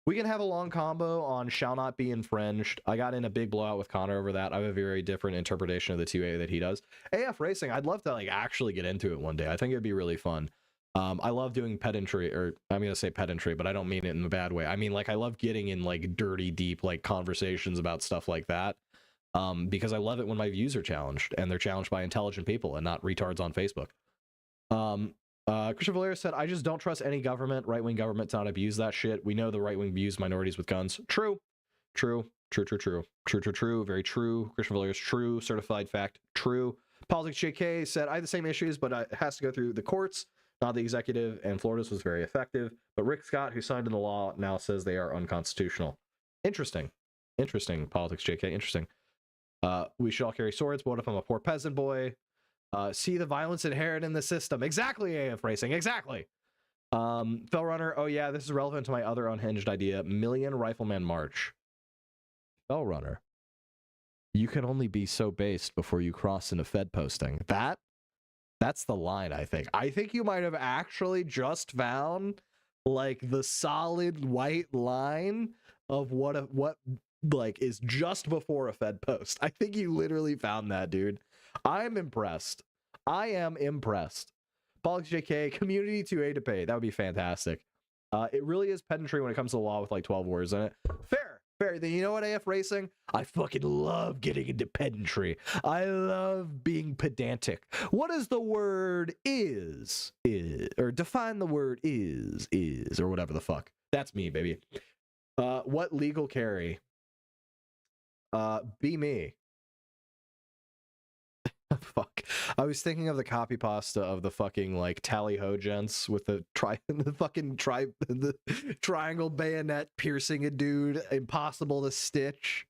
We can have a long combo on shall not be infringed. I got in a big blowout with Connor over that. I have a very different interpretation of the 2A that he does. AF Racing, I'd love to like actually get into it one day. I think it'd be really fun. I love doing pedantry, or I'm gonna say pedantry, but I don't mean it in a bad way. I mean, like, I love getting in like dirty, deep like conversations about stuff like that. Because I love it when my views are challenged, and they're challenged by intelligent people and not retards on Facebook. Christian Valera said, I just don't trust any government, right-wing government, to not abuse that shit. We know the right-wing views minorities with guns. True. Very true. Christian Valera's true. Certified fact. True. Politics JK said, I have the same issues, but it has to go through the courts, not the executive, and Florida's was very effective. But Rick Scott, who signed into law, now says they are unconstitutional. Interesting, Politics JK, interesting. We should all carry swords, but what if I'm a poor peasant boy? See the violence inherent in the system. Exactly, AF Racing, exactly. Fellrunner, oh yeah, this is relevant to my other unhinged idea. Million Rifleman March. Fellrunner, you can only be so based before you cross into Fed posting. That's the line, I think. I think you might have actually just found like the solid white line of what like is just before a Fed post. I think you literally found that, dude. I'm impressed. I am impressed. Politics JK, community 2A to pay. That would be fantastic. It really is pedantry when it comes to law with like 12 words in it. Fair. Then you know what, AF Racing? I fucking love getting into pedantry. I love being pedantic. What is the word is, or define the word is, or whatever the fuck. That's me, baby. What legal carry? Be me. Fuck. I was thinking of the copy pasta of the fucking like tally ho gents with the triangle bayonet piercing a dude, impossible to stitch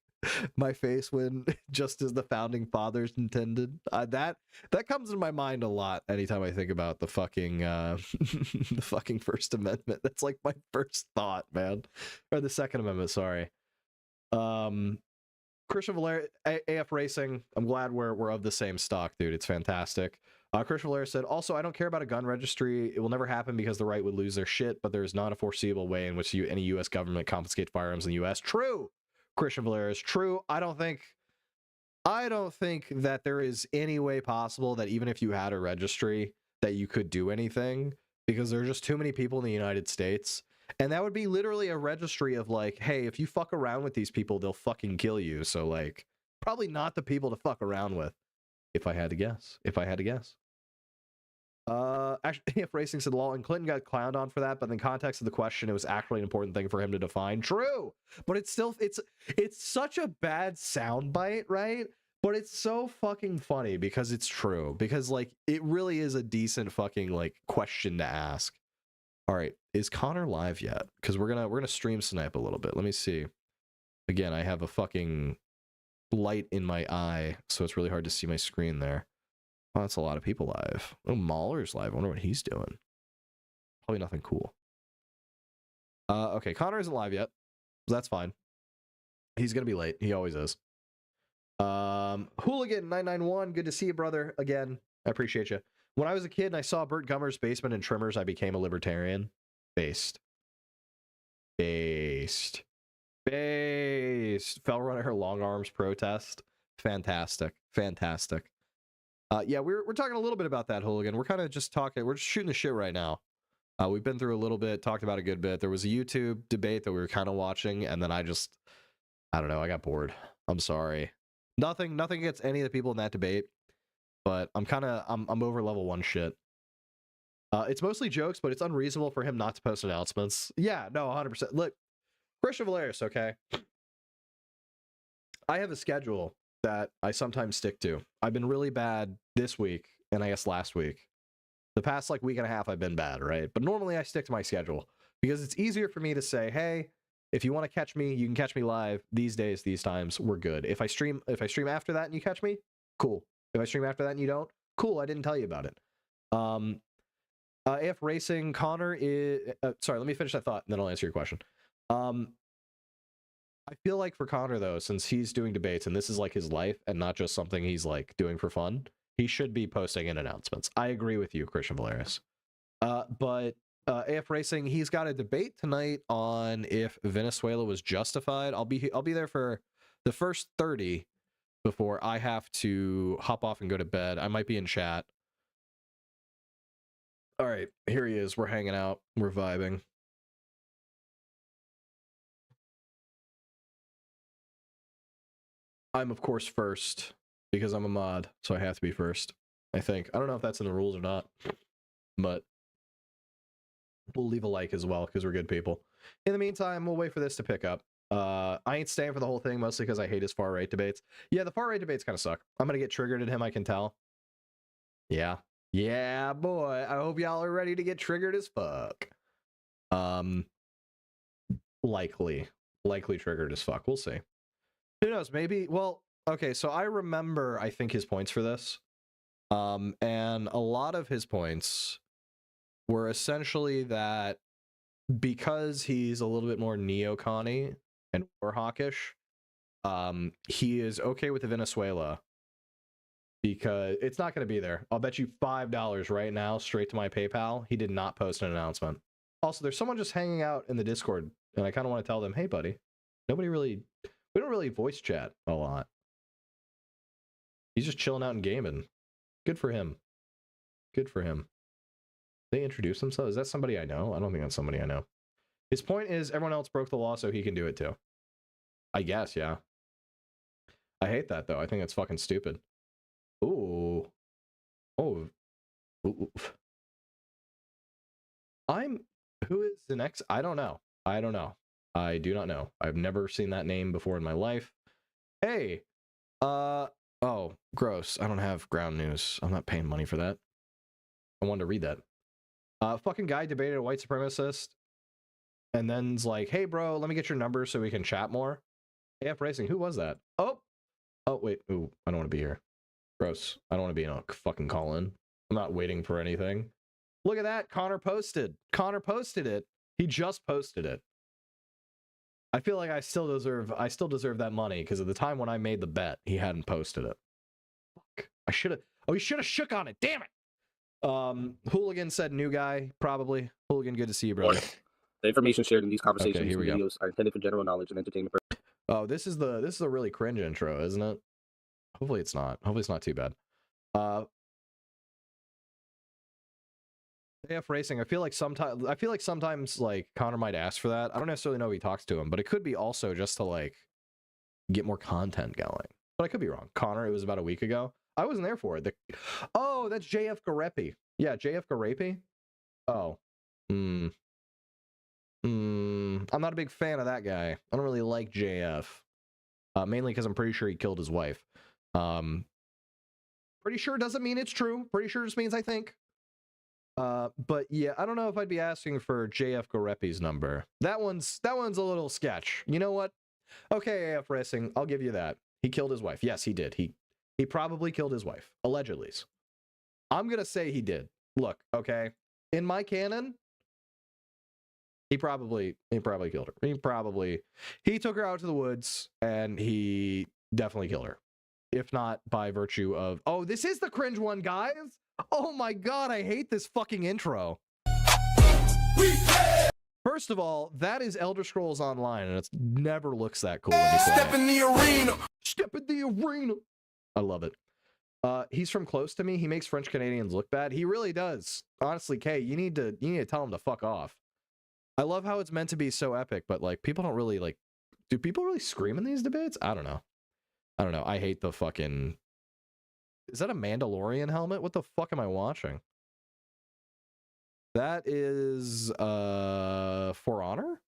my face when just as the founding fathers intended. That comes in my mind a lot anytime I think about the fucking the fucking First Amendment. That's like my first thought, man. Or the Second Amendment, sorry. Christian Valera, AF Racing, I'm glad we're of the same stock, dude. It's fantastic. Christian Valera said, also, I don't care about a gun registry. It will never happen because the right would lose their shit, but there's not a foreseeable way in which any U.S. government confiscates firearms in the U.S. True. Christian Valera is true. I don't think that there is any way possible that even if you had a registry that you could do anything, because there are just too many people in the United States. And that would be literally a registry of like, hey, if you fuck around with these people, they'll fucking kill you. So like, probably not the people to fuck around with, if I had to guess. Actually, if Racing said law and Clinton got clowned on for that, but in the context of the question, it was actually an important thing for him to define. True, but it's still it's such a bad soundbite, right? But it's so fucking funny because it's true. Because like, it really is a decent fucking like question to ask. All right, is Connor live yet? Because we're gonna stream snipe a little bit. Let me see. Again, I have a fucking light in my eye, so it's really hard to see my screen there. Oh, that's a lot of people live. Oh, Mahler's live. I wonder what he's doing. Probably nothing cool. Okay, Connor isn't live yet. So that's fine. He's gonna be late. He always is. Hooligan991, good to see you, brother. Again, I appreciate you. When I was a kid and I saw Burt Gummer's Basement and Trimmers, I became a libertarian. Based. Fell Runner her long arms protest. Fantastic. Yeah, we're talking a little bit about that, Hooligan. We're kind of just talking. We're just shooting the shit right now. We've been through a little bit, talked about a good bit. There was a YouTube debate that we were kind of watching, and then I don't know, I got bored. I'm sorry. Nothing against any of the people in that debate, but I'm over level 1 shit. It's mostly jokes, but it's unreasonable for him not to post announcements. Yeah, no, 100%. Look, Christian Valerius, okay? I have a schedule that I sometimes stick to. I've been really bad this week, and I guess last week. The past week and a half I've been bad, right? But normally I stick to my schedule because it's easier for me to say, hey, if you want to catch me, you can catch me live these days, these times, we're good. If I stream after that and you catch me, cool. If I stream after that and you don't, cool, I didn't tell you about it. AF Racing, Connor is sorry, let me finish that thought and then I'll answer your question. I feel like for Connor though, since he's doing debates and this is like his life and not just something he's like doing for fun, he should be posting in announcements. I agree with you, Christian Valerius. But AF Racing, he's got a debate tonight on if Venezuela was justified. I'll be there for the first 30 before I have to hop off and go to bed. I might be in chat. All right, here he is. We're hanging out. We're vibing. I'm, of course, first because I'm a mod, so I have to be first, I think. I don't know if that's in the rules or not, but we'll leave a like as well because we're good people. In the meantime, we'll wait for this to pick up. I ain't staying for the whole thing, mostly because I hate his far-right debates. Yeah, the far-right debates kind of suck. I'm going to get triggered at him, I can tell. Yeah. Yeah, boy. I hope y'all are ready to get triggered as fuck. Likely triggered as fuck. We'll see. Who knows? Maybe. Well, okay. So I remember, I think, his points for this. And a lot of his points were essentially that because he's a little bit more neo-conny and war hawkish, he is okay with the Venezuela because it's not going to be there. I'll bet you $5 right now straight to my PayPal. He did not post an announcement. Also, there's someone just hanging out in the Discord, and I kind of want to tell them, hey, buddy, we don't really voice chat a lot. He's just chilling out and gaming. Good for him. Good for him. They introduce themselves? Is that somebody I know? I don't think that's somebody I know. His point is everyone else broke the law, so he can do it too. I guess, yeah. I hate that, though. I think that's fucking stupid. Ooh. Oh. Ooh. Who is the next? I don't know. I do not know. I've never seen that name before in my life. Hey. Oh, gross. I don't have ground news. I'm not paying money for that. I wanted to read that. Fucking guy debated a white supremacist and then's like, hey, bro, let me get your number so we can chat more. AF Racing, who was that? Oh, wait. Ooh, I don't want to be here. Gross. I don't want to be in a fucking call-in. I'm not waiting for anything. Look at that. Connor posted it. He just posted it. I feel like I still deserve that money because at the time when I made the bet, he hadn't posted it. Fuck. He should have shook on it. Damn it. Hooligan said new guy, probably. Hooligan, good to see you, brother.
The information shared in these conversations
and
videos are intended for general knowledge and entertainment purposes.
Oh, this is a really cringe intro, isn't it? Hopefully it's not. Hopefully it's not too bad. AF Racing, I feel like sometimes like Connor might ask for that. I don't necessarily know if he talks to him, but it could be also just to like get more content going. But I could be wrong. Connor, it was about a week ago. I wasn't there for it. Oh, that's JF Garepi. Yeah, JF Garepi. Oh. I'm not a big fan of that guy. I don't really like JF. Mainly because I'm pretty sure he killed his wife. Pretty sure doesn't mean it's true. Pretty sure just means I think. But yeah, I don't know if I'd be asking for JF Garepi's number. That one's a little sketch. You know what? Okay, AF Racing, I'll give you that. He killed his wife. Yes, he did. He probably killed his wife. Allegedly. I'm going to say he did. Look, okay. In my canon, he probably killed her. He took her out to the woods and he definitely killed her. If not by virtue of, oh, this is the cringe one, guys. Oh my God, I hate this fucking intro. First of all, that is Elder Scrolls Online, and it never looks that cool when you play.
Step in the arena.
Step in the arena. I love it. He's from close to me. He makes French Canadians look bad. He really does. Honestly, Kay, you need to tell him to fuck off. I love how it's meant to be so epic, but like people don't really like. Do people really scream in these debates? I don't know. I hate the fucking. Is that a Mandalorian helmet? What the fuck am I watching? That is For Honor,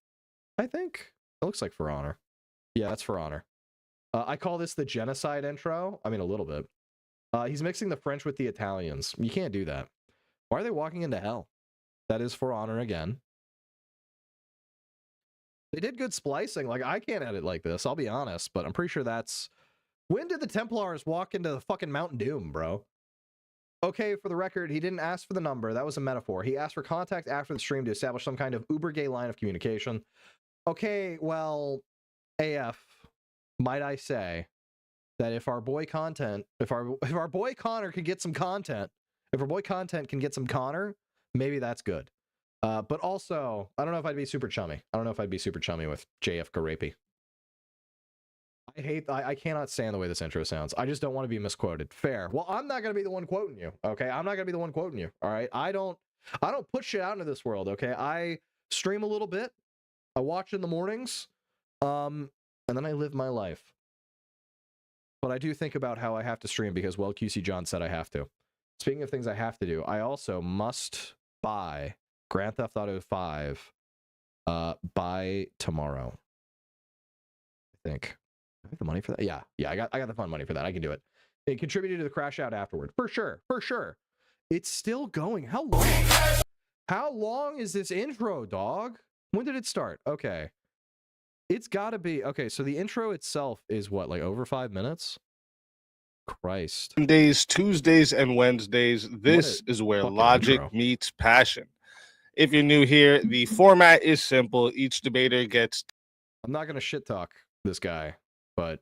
I think. It looks like For Honor. Yeah, that's For Honor. I call this the genocide intro. I mean, a little bit. He's mixing the French with the Italians. You can't do that. Why are they walking into hell? That is For Honor again. They did good splicing. Like, I can't edit like this, I'll be honest, but I'm pretty sure that's... When did the Templars walk into the fucking Mount Doom, bro? Okay, for the record, he didn't ask for the number. That was a metaphor. He asked for contact after the stream to establish some kind of uber gay line of communication. Okay, well, AF, might I say that if our boy content, if our boy Connor can get some content, if our boy content can get some Connor, maybe that's good. But also, I don't know if I'd be super chummy. I don't know if I'd be super chummy with JF Garapy. I cannot stand the way this intro sounds. I just don't want to be misquoted. Fair. Well, I'm not going to be the one quoting you, okay? I'm not going to be the one quoting you, all right? I don't put shit out into this world, okay? I stream a little bit. I watch in the mornings. And then I live my life. But I do think about how I have to stream because, well, QC John said I have to. Speaking of things I have to do, I also must buy Grand Theft Auto 5 by tomorrow. I think. I have the money for that. Yeah, I got the fun money for that. I can do it. It contributed to the crash out afterward. For sure. It's still going. How long? How long is this intro, dog? When did it start? Okay. It's got to be. Okay, so the intro itself is what, like over 5 minutes? Christ.
Mondays, Tuesdays, and Wednesdays. This is where logic meets passion. If you're new here, the format is simple. Each debater gets...
I'm not going to shit talk this guy, but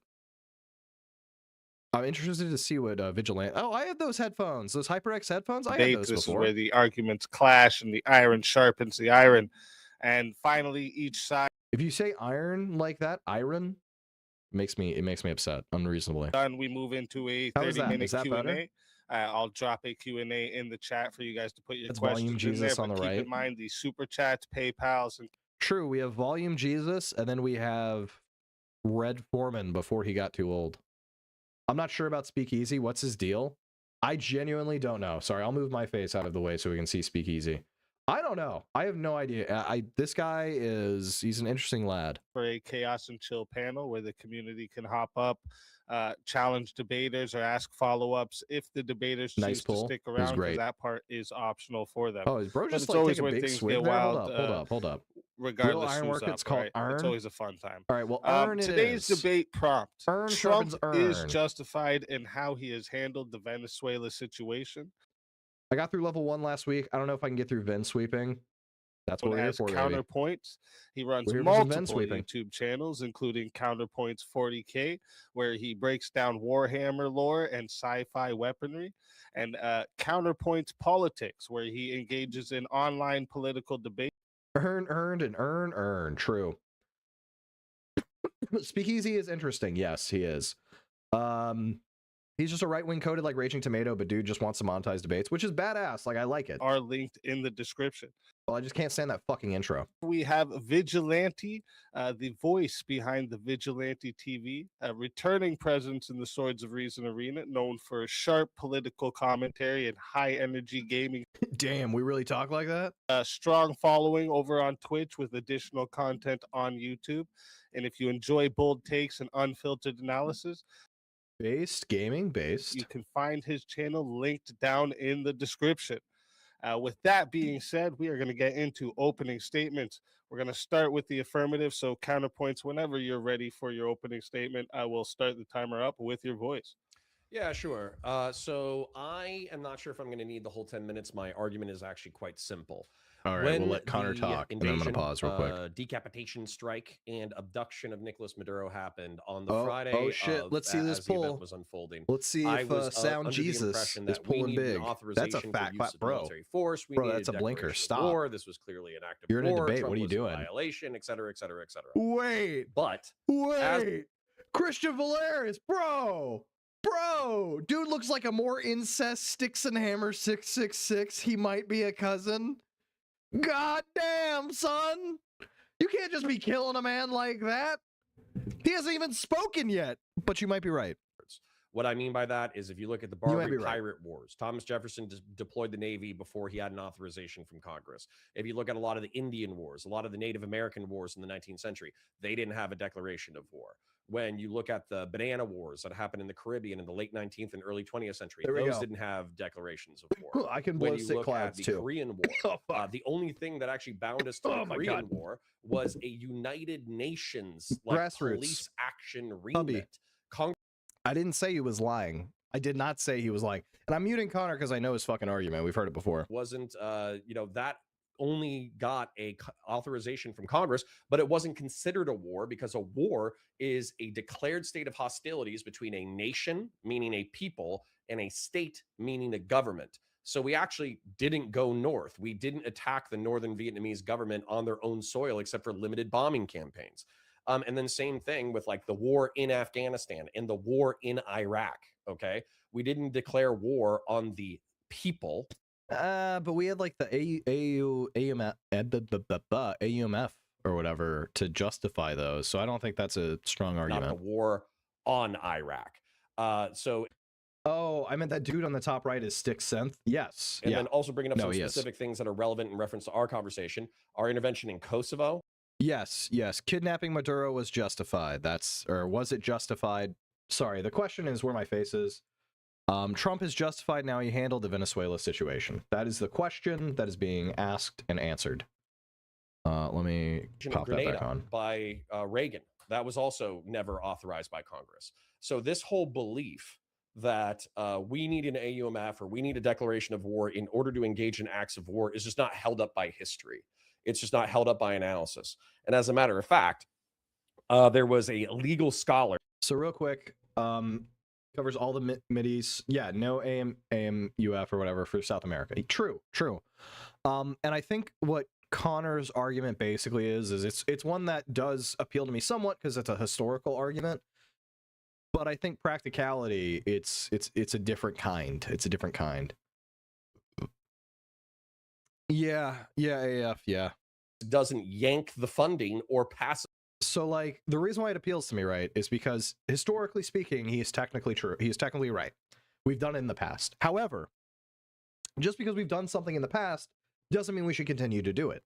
I'm interested to see what Vigilante... Oh, I had those headphones. Those HyperX headphones? I had those
This
before.
is where the arguments clash and the iron sharpens the iron. And finally, each side...
If you say iron like that, iron, it makes me upset, unreasonably.
Done, we move into a 30-minute Q&A. I'll drop a Q&A in the chat for you guys to put your questions
Volume Jesus
in there.
on the
Keep
right.
in mind the super chats, PayPals, and...
True, we have Volume Jesus, and then we have Red Foreman before he got too old. I'm not sure about Speakeasy. What's his deal? I genuinely don't know. Sorry, I'll move my face out of the way so we can see Speakeasy. I don't know. I have no idea. This guy he's an interesting lad.
For a Chaos and Chill panel where the community can hop up, challenge debaters, or ask follow-ups if the debaters choose to stick around, because that part is optional for them.
Oh, is bro just like
always
take a
when
big
things
swing
get
there?
wild.
Hold up.
Regardless,
Ironwork, it's called Iron.
It's always a fun time.
All right, well,
today's debate prompt. Trump is
Earn.
justified in how he has handled the Venezuela situation.
I got through level 1 last week. I don't know if I can get through Ven sweeping. That's what we're here for,
Counterpoints. He runs multiple YouTube channels, including Counterpoints 40K, where he breaks down Warhammer lore and sci-fi weaponry, and Counterpoints Politics, where he engages in online political debate.
Earn. True. Speakeasy is interesting. Yes, he is. He's just a right-wing coded like Raging Tomato, but dude just wants to monetize debates, which is badass. Like, I like it.
Are linked in the description.
Well, I just can't stand that fucking intro.
We have Vigilante, the voice behind the Vigilante TV, a returning presence in the Swords of Reason arena, known for sharp political commentary and high-energy gaming.
Damn, we really talk like that?
A strong following over on Twitch with additional content on YouTube. And if you enjoy bold takes and unfiltered analysis,
gaming based,
you can find his channel linked down in the description. With that being said, we are going to get into opening statements. We're going to start with the affirmative. So counterpoints whenever you're ready for your opening statement. I will start the timer up with your voice.
Yeah, sure. So I am not sure if I'm going to need the whole 10 minutes. My argument is actually quite simple.
All right, we'll let Connor talk, and then I'm going to pause real quick.
Decapitation strike and abduction of Nicolas Maduro happened on the Friday.
Oh shit! Let's see this poll.
Was unfolding.
Let's see if Sound Jesus is pulling big. That's a fat clap, bro.
Force.
Bro, that's a blinker. Stop.
War. This was clearly an act of
You're in a
war.
debate.
Trump
what are you doing?
Violation, et cetera, et cetera, et cetera.
Wait. Wait. Christian Valeris, bro. Bro, dude looks like a more incest Sticks and Hammer 666. He might be a cousin. God damn, son. You can't just be killing a man like that. He hasn't even spoken yet. But you might be right.
What I mean by that is if you look at the Barbary Pirate Wars, Thomas Jefferson deployed the Navy before he had an authorization from Congress. If you look at a lot of the Indian Wars, a lot of the Native American wars in the 19th century, they didn't have a declaration of war. When you look at the banana wars that happened in the Caribbean in the late 19th and early 20th century, those didn't have declarations of war.
I can blow
when you look
clouds
at the
too.
Korean War, the only thing that actually bound us to the Korean War was a United Nations police action remit.
I didn't say he was lying. I did not say he was lying. And I'm muting Connor because I know his fucking argument. We've heard it before.
Wasn't, that only got a authorization from Congress, but it wasn't considered a war because a war is a declared state of hostilities between a nation, meaning a people, and a state, meaning a government. So we actually didn't go north. We didn't attack the northern Vietnamese government on their own soil, except for limited bombing campaigns. And then same thing with like the war in Afghanistan and the war in Iraq. Okay. We didn't declare war on the people.
But we had like the AUMF or whatever to justify those. So I don't think that's a strong argument.
Not the war on Iraq.
Oh, I meant that dude on the top right is Stick Synth. Yes.
And then also bringing up some specific things that are relevant in reference to our conversation. Our intervention in Kosovo.
Yes. Kidnapping Maduro was justified. Or was it justified? Sorry, the question is where my face is. Trump is justified now he handled the Venezuela situation. That is the question that is being asked and answered. Let me pop that back on.
By Reagan. That was also never authorized by Congress. So this whole belief that we need an AUMF or we need a declaration of war in order to engage in acts of war is just not held up by history. It's just not held up by analysis. And as a matter of fact, there was a legal scholar.
So real quick, covers all the middies. Yeah, no AMUF or whatever for South America. True. And I think what Connor's argument basically is it's one that does appeal to me somewhat because it's a historical argument. But I think practicality, it's a different kind. It's a different kind. Yeah, AF, yeah.
Doesn't yank the funding or pass.
So, like, the reason why it appeals to me, right, is because historically speaking, he is technically true. He is technically right. We've done it in the past. However, just because we've done something in the past doesn't mean we should continue to do it.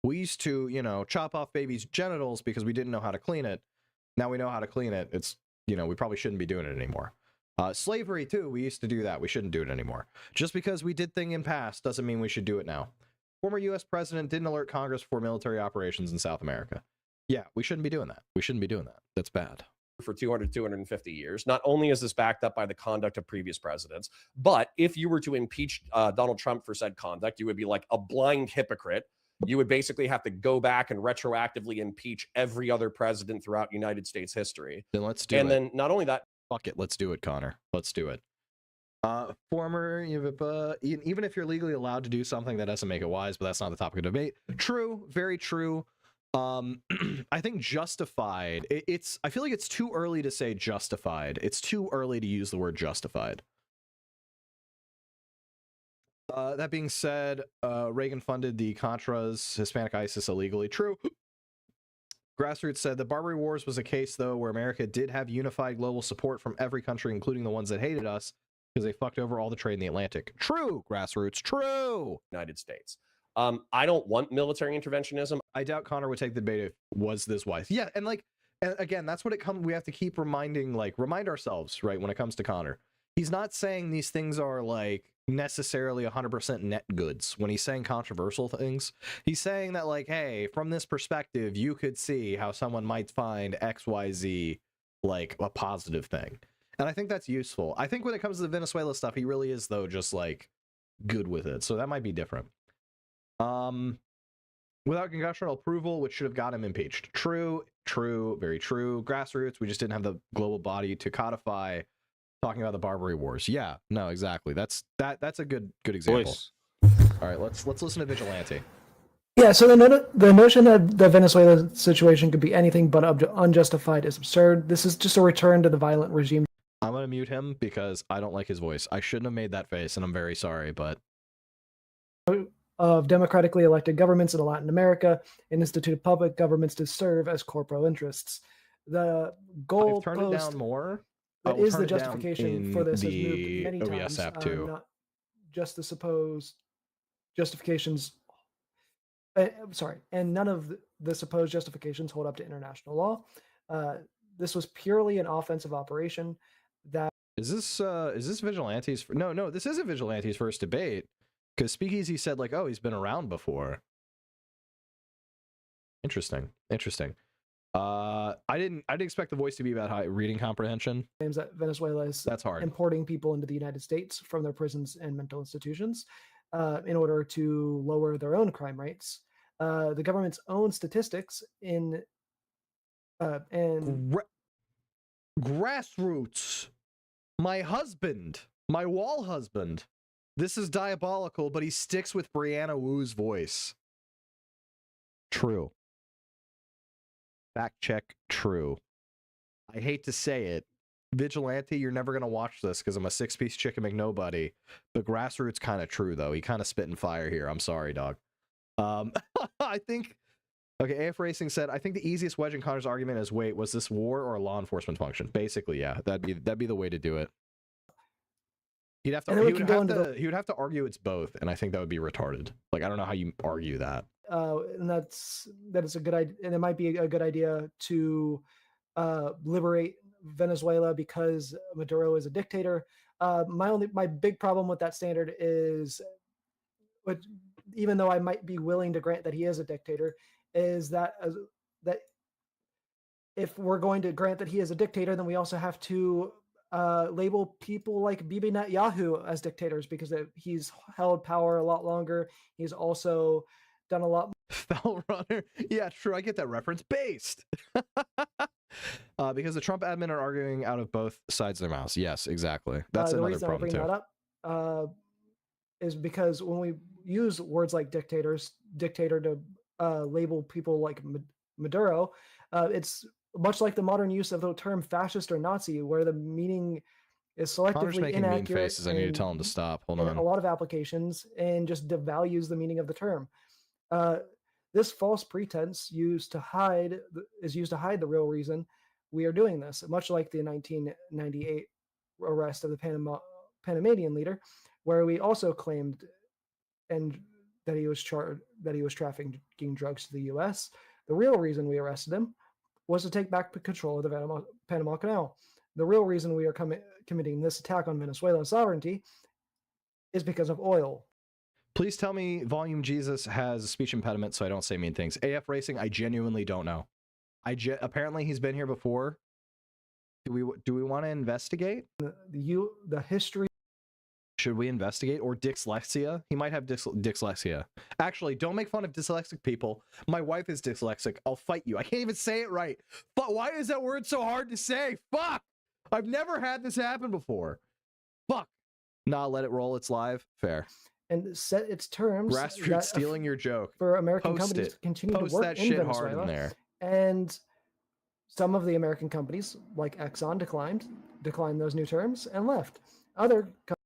We used to, chop off babies' genitals because we didn't know how to clean it. Now we know how to clean it. It's, we probably shouldn't be doing it anymore. Slavery, too, we used to do that. We shouldn't do it anymore. Just because we did thing in past doesn't mean we should do it now. Former U.S. president didn't alert Congress for military operations in South America. Yeah, we shouldn't be doing that. We shouldn't be doing that. That's bad.
For 250 years. Not only is this backed up by the conduct of previous presidents, but if you were to impeach Donald Trump for said conduct, you would be like a blind hypocrite. You would basically have to go back and retroactively impeach every other president throughout United States history.
Then let's do it.
And then not only that.
Fuck it. Let's do it, Connor. Let's do it. Even if you're legally allowed to do something, that doesn't make it wise, but that's not the topic of debate. True. Very true. I think justified, I feel like it's too early to say justified. It's too early to use the word justified. That being said, Reagan funded the Contras, Hispanic ISIS illegally. True. Grassroots said the Barbary Wars was a case, though, where America did have unified global support from every country, including the ones that hated us, because they fucked over all the trade in the Atlantic. True, Grassroots, true.
United States. I don't want military interventionism.
I doubt Connor would take the debate if was this wise. Yeah, and again, that's what it comes. We have to keep remind ourselves, right, when it comes to Connor. He's not saying these things are like necessarily 100% net goods. When he's saying controversial things, he's saying that, like, hey, from this perspective, you could see how someone might find XYZ like a positive thing. And I think that's useful. I think when it comes to the Venezuela stuff, he really is, though, just like good with it. So that might be different. Without congressional approval, which should have got him impeached. True, very true. Grassroots, we just didn't have the global body to codify talking about the Barbary Wars. Yeah, no, exactly. That's a good example. All right, let's listen to Vigilante.
Yeah, so the notion that the Venezuela situation could be anything but unjustified is absurd. This is just a return to the violent regime.
I'm going to mute him because I don't like his voice. I shouldn't have made that face, and I'm very sorry, but...
of democratically elected governments in Latin America and instituted public governments to serve as corporal interests. The goal
I've turned it down more.
That is the justification for this has moved many times.
App too.
Not just the supposed justifications. Sorry, and none of the supposed justifications hold up to international law. This was purely an offensive operation. That
is this Vigilante's? No, this isn't Vigilante's first debate. Because Speakeasy said, like, oh, he's been around before. Interesting. I didn't expect the voice to be about high reading comprehension.
Claims that Venezuela is
That's hard.
Importing people into the United States from their prisons and mental institutions in order to lower their own crime rates. The government's own statistics and
Grassroots. My husband. My wall husband. This is diabolical, but he sticks with Brianna Wu's voice. True. Fact check, true. I hate to say it. Vigilante, you're never going to watch this because I'm a six-piece chicken McNobody. The Grassroots kind of true, though. He kind of spitting fire here. I'm sorry, dog. I think... Okay, AF Racing said, I think the easiest wedge in Connor's argument is, wait, was this war or a law enforcement function? Basically, yeah. That'd be the way to do it. He would have to argue it's both, and I think that would be retarded. Like, I don't know how you argue that.
And that is a good idea, and it might be a good idea to liberate Venezuela because Maduro is a dictator. My big problem with that standard is, even though I might be willing to grant that he is a dictator, is that if we're going to grant that he is a dictator, then we also have to label people like Bibi Netanyahu as dictators because he's held power a lot longer. He's also done a lot.
Fell runner. Yeah, true. I get that reference. Based. Because the Trump admin are arguing out of both sides of their mouths. Yes, exactly. That's another problem too. The reason I bring that
up is because when we use words like dictator to label people like Maduro, it's much like the modern use of the term fascist or Nazi, where the meaning is selectively
making
inaccurate.
Mean faces. I need to tell him to stop. Hold on.
A lot of applications and just devalues the meaning of the term. This false pretense is used to hide the real reason we are doing this, much like the 1998 arrest of the Panamanian leader, where we also claimed that he was trafficking drugs to the U.S. The real reason we arrested him was to take back control of the Panama Canal. The real reason we are committing this attack on Venezuelan sovereignty is because of oil.
Please tell me Volume Jesus has a speech impediment so I don't say mean things. AF Racing, I genuinely don't know. Apparently he's been here before. Do we want to investigate?
The history.
Should we investigate? Or dyslexia? He might have dyslexia. Actually, don't make fun of dyslexic people. My wife is dyslexic. I'll fight you. I can't even say it right. But why is that word so hard to say? Fuck! I've never had this happen before. Fuck. Nah, let it roll. It's live. Fair.
And set its terms.
Grassroots stealing your joke.
For American companies to continue to work
that
in
shit
Venezuela.
hard in there.
And some of the American companies, like Exxon, declined those new terms and left.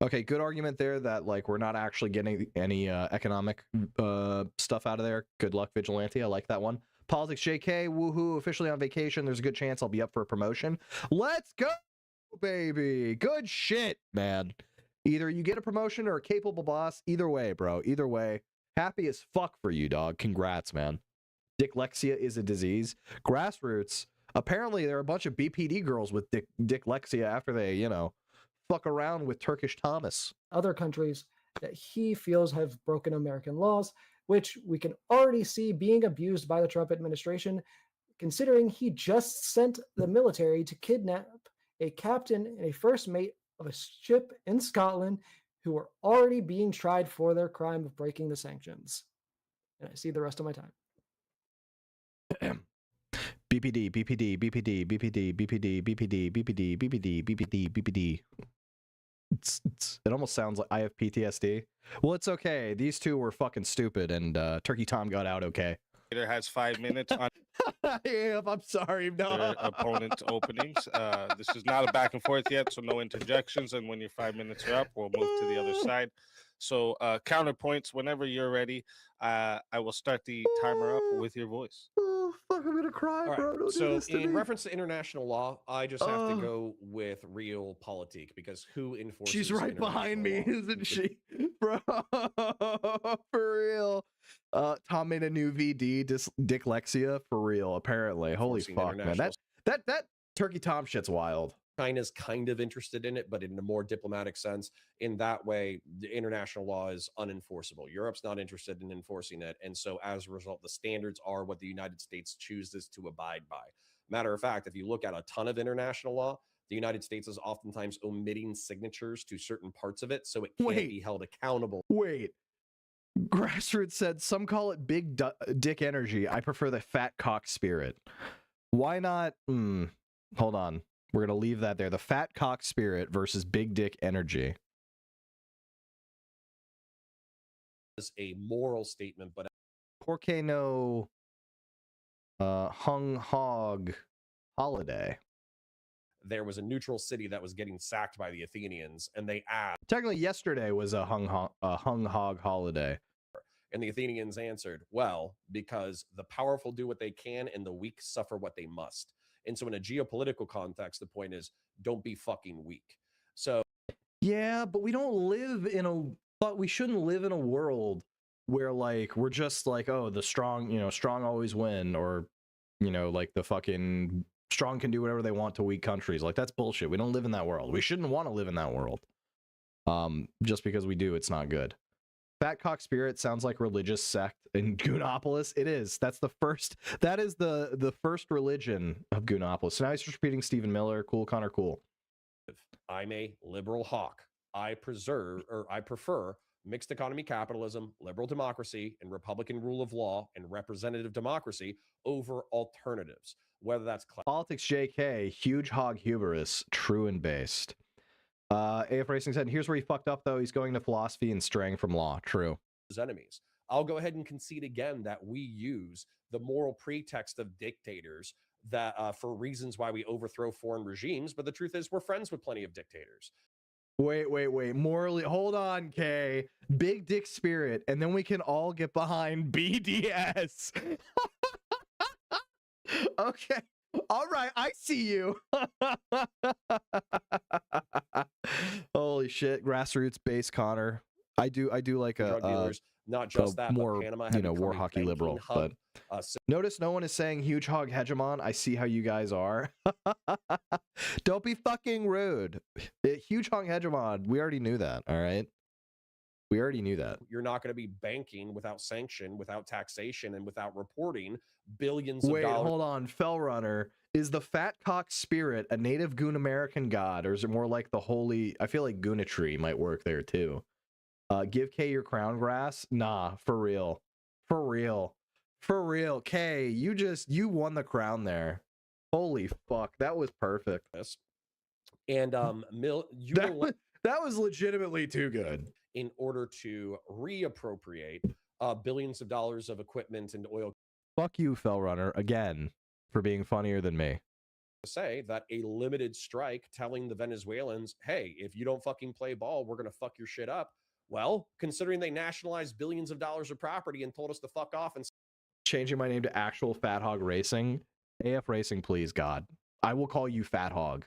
Okay, good argument there that like we're not actually getting any economic stuff out of there. Good luck, Vigilante. I like that one. Politics JK, woohoo, officially on vacation. There's a good chance I'll be up for a promotion. Let's go, baby. Good shit, man. Either you get a promotion or a capable boss. Either way, bro. Either way. Happy as fuck for you, dog. Congrats, man. Dyslexia is a disease. Grassroots. Apparently, there are a bunch of BPD girls with dyslexia after they, fuck around with Turkish Thomas.
Other countries that he feels have broken American laws, which we can already see being abused by the Trump administration, considering he just sent the military to kidnap a captain and a first mate of a ship in Scotland who are already being tried for their crime of breaking the sanctions. And I see the rest of my time.
BPD, BPD, BPD, BPD, BPD, BPD, BPD, BPD, BPD, BPD. It almost sounds like I have PTSD. Well, it's okay. These two were fucking stupid, and Turkey Tom got out okay.
Has 5 minutes on
yeah, I'm sorry. No.
their opponent's openings. This is not a back and forth yet, so no interjections. And when your 5 minutes are up, we'll move to the other side. So counterpoints, whenever you're ready, I will start the timer up with your voice.
Oh, fuck, I'm gonna cry,
All right,
bro. Don't do
so
this to
in
me.
reference to international law, I just have to go with realpolitik because who enforces?
She's right behind me,
international law?
isn't she? Bro, for real. Tom made a new VD, Dicklexia, for real, apparently. Holy
Enforcing
fuck, man.
international-
That Turkey Tom shit's wild.
China's kind of interested in it, but in a more diplomatic sense. In that way, the international law is unenforceable. Europe's not interested in enforcing it. And so as a result, the standards are what the United States chooses to abide by. Matter of fact, if you look at a ton of international law, the United States is oftentimes omitting signatures to certain parts of it, so it can't be held accountable.
Wait. Grassroots said, some call it big dick energy. I prefer the fat cock spirit. Why not? Hold on. We're going to leave that there. The fat cock spirit versus big dick energy.
It's a moral statement, but
Porque no hung hog holiday.
there was a neutral city that was getting sacked by the Athenians, and they asked.
Technically, yesterday was a hung hog holiday.
And the Athenians answered, well, because the powerful do what they can and the weak suffer what they must. And so in a geopolitical context, the point is, don't be fucking weak. So
yeah, but we don't live in but we shouldn't live in a world where like we're just like, oh, the strong, strong always win, or like the fucking strong can do whatever they want to weak countries. Like that's bullshit. We don't live in that world. We shouldn't want to live in that world. Just because we do, it's not good. Fat cock spirit sounds like religious sect in Goonopolis. It is. That is the first religion of Goonopolis. So now he's just repeating Stephen Miller. Cool, Connor, cool.
I'm a liberal hawk. I prefer mixed economy capitalism, liberal democracy, and Republican rule of law and representative democracy over alternatives. Whether that's
politics, JK, huge hog hubris, true and based. AF Racing said, here's where he fucked up, though. He's going to philosophy and straying from law. True.
Enemies. I'll go ahead and concede again that we use the moral pretext of dictators that for reasons why we overthrow foreign regimes. But the truth is we're friends with plenty of dictators.
Wait. Morally, hold on, Kay. Big dick spirit. And then we can all get behind BDS. Okay. All right, I see you. Holy shit, grassroots base Connor. I do like a
dealers, not just that,
more
but Panama
war hockey liberal.
Hub.
But notice no one is saying huge hog hegemon. I see how you guys are. Don't be fucking rude. Huge hog hegemon. We already knew that. All right. We already knew that.
You're not going to be banking without sanction, without taxation, and without reporting billions of dollars.
Wait, hold on. Fellrunner, is the fat cock spirit a native Goon American god, or is it more like the holy? I feel like Goonatry might work there too. Give K your crown grass? Nah, for real. K, you won the crown there. Holy fuck, that was perfect.
And
that was legitimately too good.
In order to reappropriate billions of dollars of equipment and oil.
Fuck you, Fellrunner, again, for being funnier than me.
Say that a limited strike telling the Venezuelans, hey, if you don't fucking play ball, we're going to fuck your shit up. Well, considering they nationalized billions of dollars of property and told us to fuck off and
changing my name to actual Fat Hog Racing. AF Racing, please, God. I will call you Fat Hog.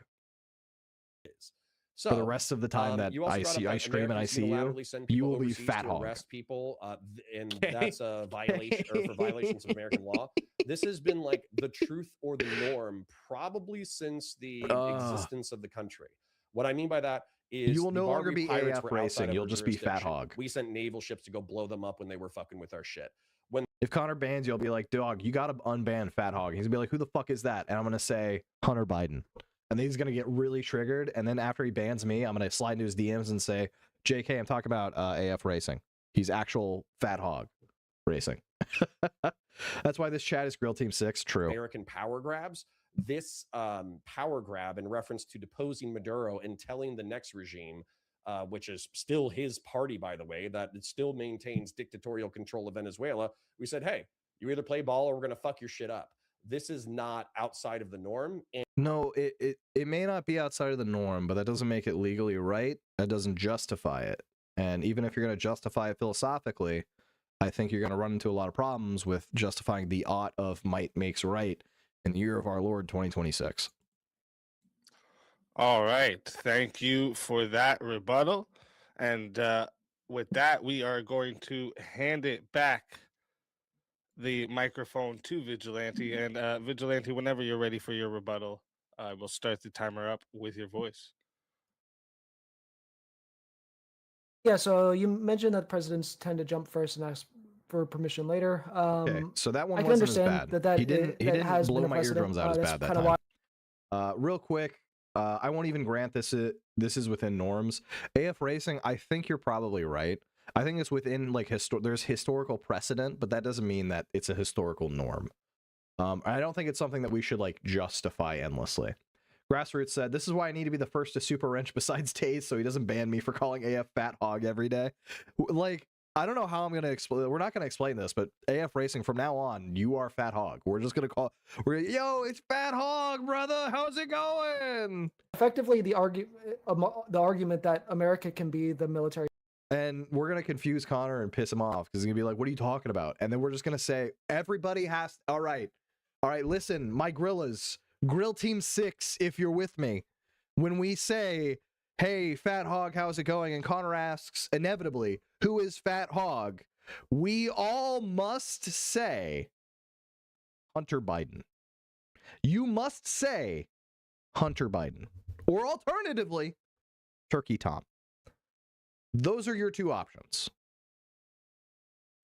So,
for the rest of the time that I stream and I see you will be Fat Hog.
Arrest people, and that's a violation or for violations of American law. This has been like the truth or the norm probably since the existence of the country. What I mean by that is
you will
the
no longer
Barbary
be
pirates
AF
were outside
racing.
of
You'll
our
just be Fat
jurisdiction.
Hog.
We sent naval ships to go blow them up when they were fucking with our shit.
If Connor bans you, I'll be like, dog, you gotta unban Fat Hog. He's gonna be like, who the fuck is that? And I'm gonna say Hunter Biden. And then he's gonna get really triggered. And then after he bans me, I'm gonna slide into his DMs and say, JK, I'm talking about AF racing. He's actual Fat Hog racing. That's why this chat is Grill Team 6. True.
American power grabs. This power grab in reference to deposing Maduro and telling the next regime, which is still his party, by the way, that it still maintains dictatorial control of Venezuela. We said, hey, you either play ball or we're going to fuck your shit up. This is not outside of the norm. And
no, it may not be outside of the norm, but that doesn't make it legally right. That doesn't justify it. And even if you're going to justify it philosophically, I think you're going to run into a lot of problems with justifying the ought of might makes right in the year of our Lord 2026.
All right. Thank you for that rebuttal. And with that, we are going to hand it back the microphone to Vigilante. And Vigilante, whenever you're ready for your rebuttal, we'll start the timer up with your voice.
Yeah, so you mentioned that presidents tend to jump first and ask for permission later.
Okay, so that one
I can
wasn't as
understand
bad. He didn't
has
blow
been a
my
precedent.
eardrums out as
That's
bad that
kinda
time.
why-
Real quick, I won't even grant this is within norms. AF racing, I think you're probably right. I think it's within like there's historical precedent, but that doesn't mean that it's a historical norm. I don't think it's something that we should like justify endlessly. Grassroots said, this is why I need to be the first to super wrench besides Taze so he doesn't ban me for calling AF Fat Hog every day. Like, I don't know how I'm going to explain. We're not going to explain this, but AF Racing, from now on, you are Fat Hog. We're just going to call, yo, it's Fat Hog, brother. How's it going?
Effectively, the argument that America can be the military.
And we're going to confuse Connor and piss him off because he's going to be like, what are you talking about? And then we're just going to say, everybody has, all right, listen, my grillas, Grill Team 6, if you're with me, when we say, hey, Fat Hog, how's it going? And Connor asks, inevitably, who is Fat Hog? We all must say Hunter Biden. You must say Hunter Biden. Or alternatively, Turkey Tom. Those are your two options.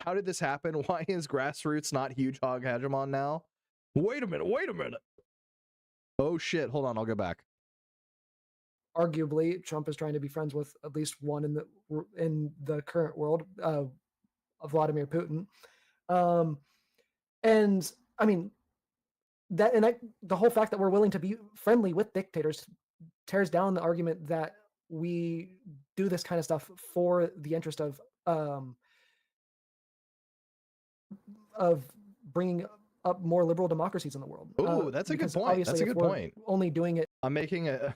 How did this happen? Why is Grassroots not Huge Hog Hegemon now? Wait a minute. Oh shit, hold on, I'll go back.
Arguably, Trump is trying to be friends with at least one in the current world, Vladimir Putin. And I mean, the whole fact that we're willing to be friendly with dictators tears down the argument that we do this kind of stuff for the interest of bringing up more liberal democracies in the world.
Oh, that's a good point. That's a good point.
Only doing it.
I'm making a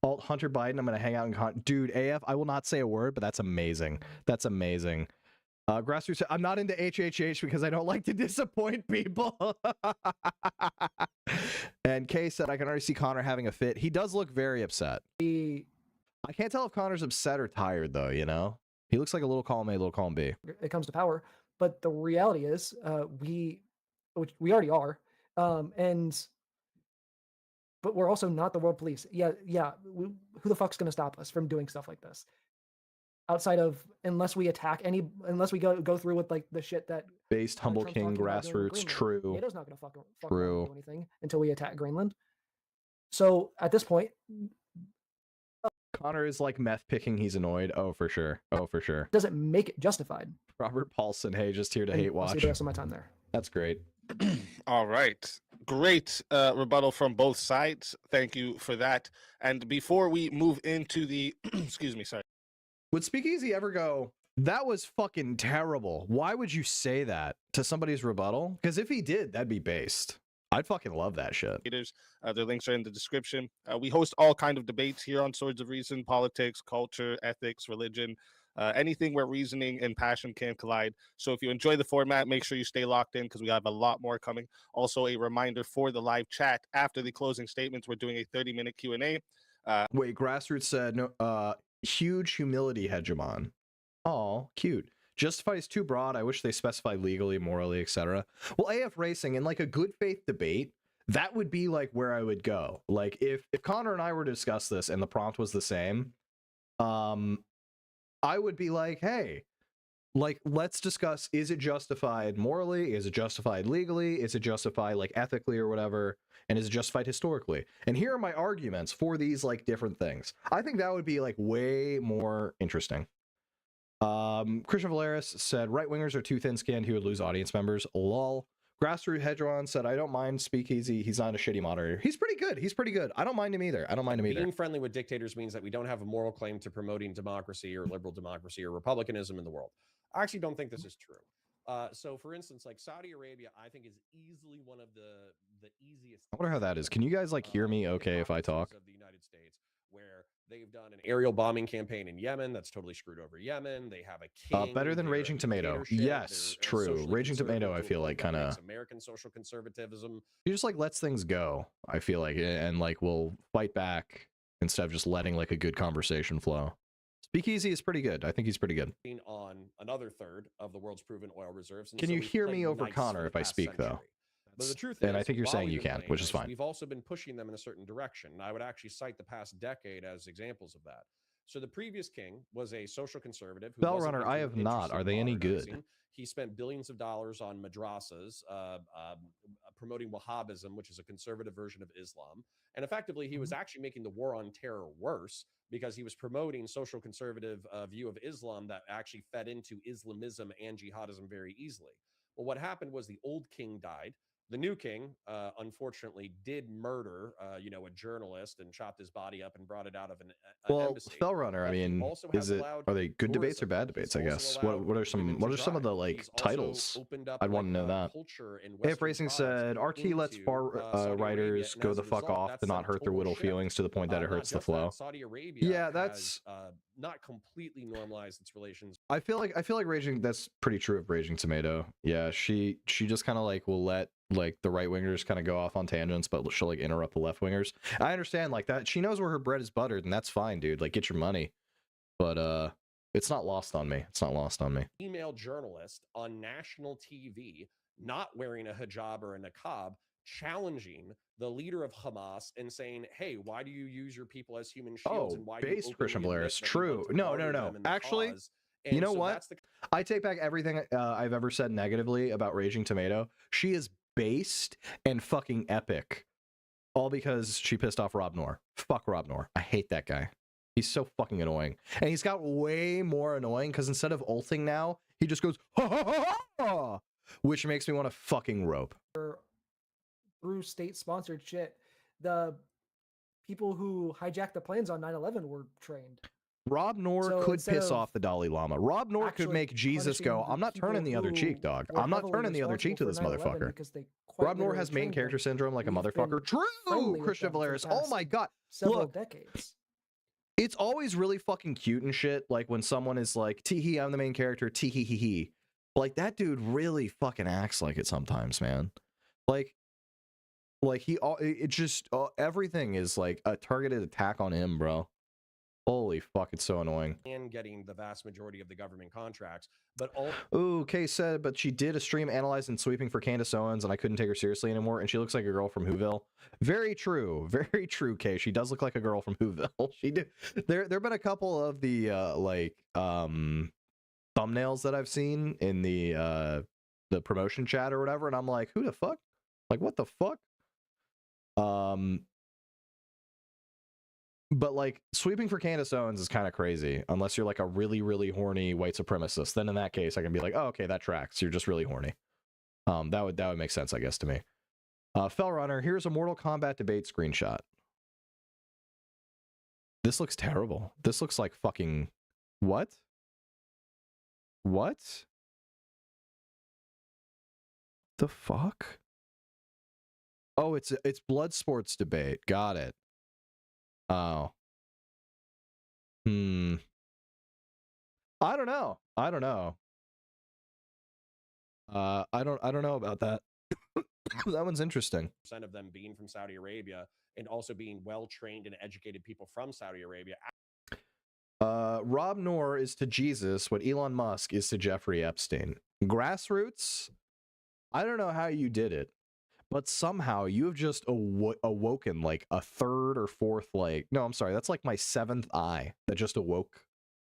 alt Hunter Biden. I'm going to hang out and dude, AF, I will not say a word, but that's amazing. That's amazing. Grassroots, I'm not into HHH because I don't like to disappoint people. And Kay said, I can already see Connor having a fit. He does look very upset. I can't tell if Connor's upset or tired, though, you know? He looks like a little column A, little column B.
It comes to power. But the reality is, which we already are, but we're also not the world police. Yeah. Who the fuck's going to stop us from doing stuff like this? Outside of, unless we go through with like the shit that
based humble
Trump's
king,
talking about doing
Grassroots,
Greenland.
true.
NATO's not going to fucking
True.
do anything until we attack Greenland. So at this point,
Connor is like meth picking. He's annoyed. Oh, for sure.
Doesn't make it justified.
Robert Paulson, hey, just here to hate watch.
I'll see the rest of my time there.
That's great.
All right. Great rebuttal from both sides. Thank you for that. And before we move into the, excuse me, sorry.
Would Speakeasy ever go, that was fucking terrible? Why would you say that to somebody's rebuttal? Because if he did, that'd be based. I'd fucking love that shit.
Their links are in the description. We host all kind of debates here on Swords of Reason, politics, culture, ethics, religion, anything where reasoning and passion can collide. So if you enjoy the format, make sure you stay locked in because we have a lot more coming. Also, a reminder for the live chat after the closing statements, we're doing a 30-minute Q&A.
Wait, Grassroots said, no, huge humility hegemon. Oh, cute. Justifies too broad. I wish they specified legally, morally, etc. Well, AF Racing, in like a good faith debate, that would be like where I would go. Like if Connor and I were to discuss this and the prompt was the same, I would be like, hey, like, let's discuss, is it justified morally? Is it justified legally? Is it justified, like, ethically or whatever? And is it justified historically? And here are my arguments for these, like, different things. I think that would be, like, way more interesting. Christian Valeris said, right-wingers are too thin-skinned, he would lose audience members. Lol. Grassroot Hedron said, I don't mind Speakeasy. He's not a shitty moderator. He's pretty good. He's pretty good. I don't mind him either. I don't mind him either.
Being friendly with dictators means that we don't have a moral claim to promoting democracy or liberal democracy or republicanism in the world. I actually don't think this is true. So, for instance, like Saudi Arabia, I think is easily one of the easiest.
I wonder how that is. Can you guys like hear me okay if I talk?
Of the United States, where they've done an aerial bombing campaign in Yemen that's totally screwed over Yemen. They have a king.
Better than Raging Tomato. Yes, true. Raging Tomato, I feel like kind of
American social conservatism.
He just like lets things go. I feel like, and like will fight back instead of just letting like a good conversation flow. Speakeasy is pretty good. I think he's pretty good.
On another third of the world's proven oil reserves.
Can you hear me over Connor if I speak though?
But the truth
and
is,
I think you're saying you can, which is fine.
We've also been pushing them in a certain direction. And I would actually cite the past decade as examples of that. So the previous king was a social conservative.
Bellrunner, I have not. Are they any good?
He spent billions of dollars on madrasas, promoting Wahhabism, which is a conservative version of Islam. And effectively, he was actually making the war on terror worse because he was promoting social conservative view of Islam that actually fed into Islamism and jihadism very easily. Well, what happened was the old king died. The new king, unfortunately, did murder, a journalist and chopped his body up and brought it out of an embassy.
Spellrunner, I mean, are they good debates or bad debates? I guess. What are some of the like titles? I'd want to know that. If Racing said, RT lets far writers go the fuck off to not hurt their little feelings to the point that it hurts the flow.
Saudi Arabia,
yeah, that's
not completely normalized its relations.
I feel like Raging. That's pretty true of Raging Tomato. Yeah, she just kind of like will let like the right wingers kind of go off on tangents, but she'll like interrupt the left wingers. I understand like that. She knows where her bread is buttered, and that's fine, dude. Like, get your money. But it's not lost on me. It's not lost on me.
Female journalist on national TV not wearing a hijab or a niqab, challenging the leader of Hamas and saying, hey, why do you use your people as human shields? And why
based Christian Valeris. True. No. Actually, you know what? I take back everything I've ever said negatively about Raging Tomato. She is based and fucking epic. All because she pissed off Rob Noor. Fuck Rob Noor. I hate that guy. He's so fucking annoying. And he's got way more annoying because instead of ulting now, he just goes, ha ha ha ha, which makes me want to fucking rope.
Through state-sponsored shit, the people who hijacked the planes on 9/11 were trained.
Rob Noor could piss off the Dalai Lama. Rob Noor could make Jesus go, I'm not turning the other cheek, dog. I'm not turning the other cheek to this motherfucker. Rob Noor has main character syndrome like a motherfucker. True, Christian Valeris. Oh my god.
Several decades.
It's always really fucking cute and shit. Like when someone is like, tee-hee, I'm the main character, tee-hee-hee-hee. Like that dude really fucking acts like it sometimes, man. Like it just, everything is like a targeted attack on him, bro. Holy fuck, it's so annoying.
And getting the vast majority of the government contracts, but all.
Ooh, Kay said, but she did a stream analyzing sweeping for Candace Owens, and I couldn't take her seriously anymore. And she looks like a girl from Whoville. Very true, Kay. She does look like a girl from Whoville. She did. There've been a couple of the thumbnails that I've seen in the promotion chat or whatever, and I'm like, who the fuck? Like, what the fuck? But like sweeping for Candace Owens is kind of crazy unless you're like a really, really horny white supremacist. Then in that case, I can be like, oh, okay, that tracks. You're just really horny. That would make sense, I guess, to me. Fellrunner, here's a Mortal Kombat debate screenshot. This looks terrible. This looks like fucking what? What? The fuck? Oh, it's blood sports debate. Got it. Oh. I don't know. I don't know about that. That one's interesting.
% of them being from Saudi Arabia and also being well-trained and educated people from Saudi Arabia.
Rob Noor is to Jesus what Elon Musk is to Jeffrey Epstein. Grassroots, I don't know how you did it, but somehow you have just awoken like a third or fourth, like, no, I'm sorry, that's like my seventh eye that just awoke.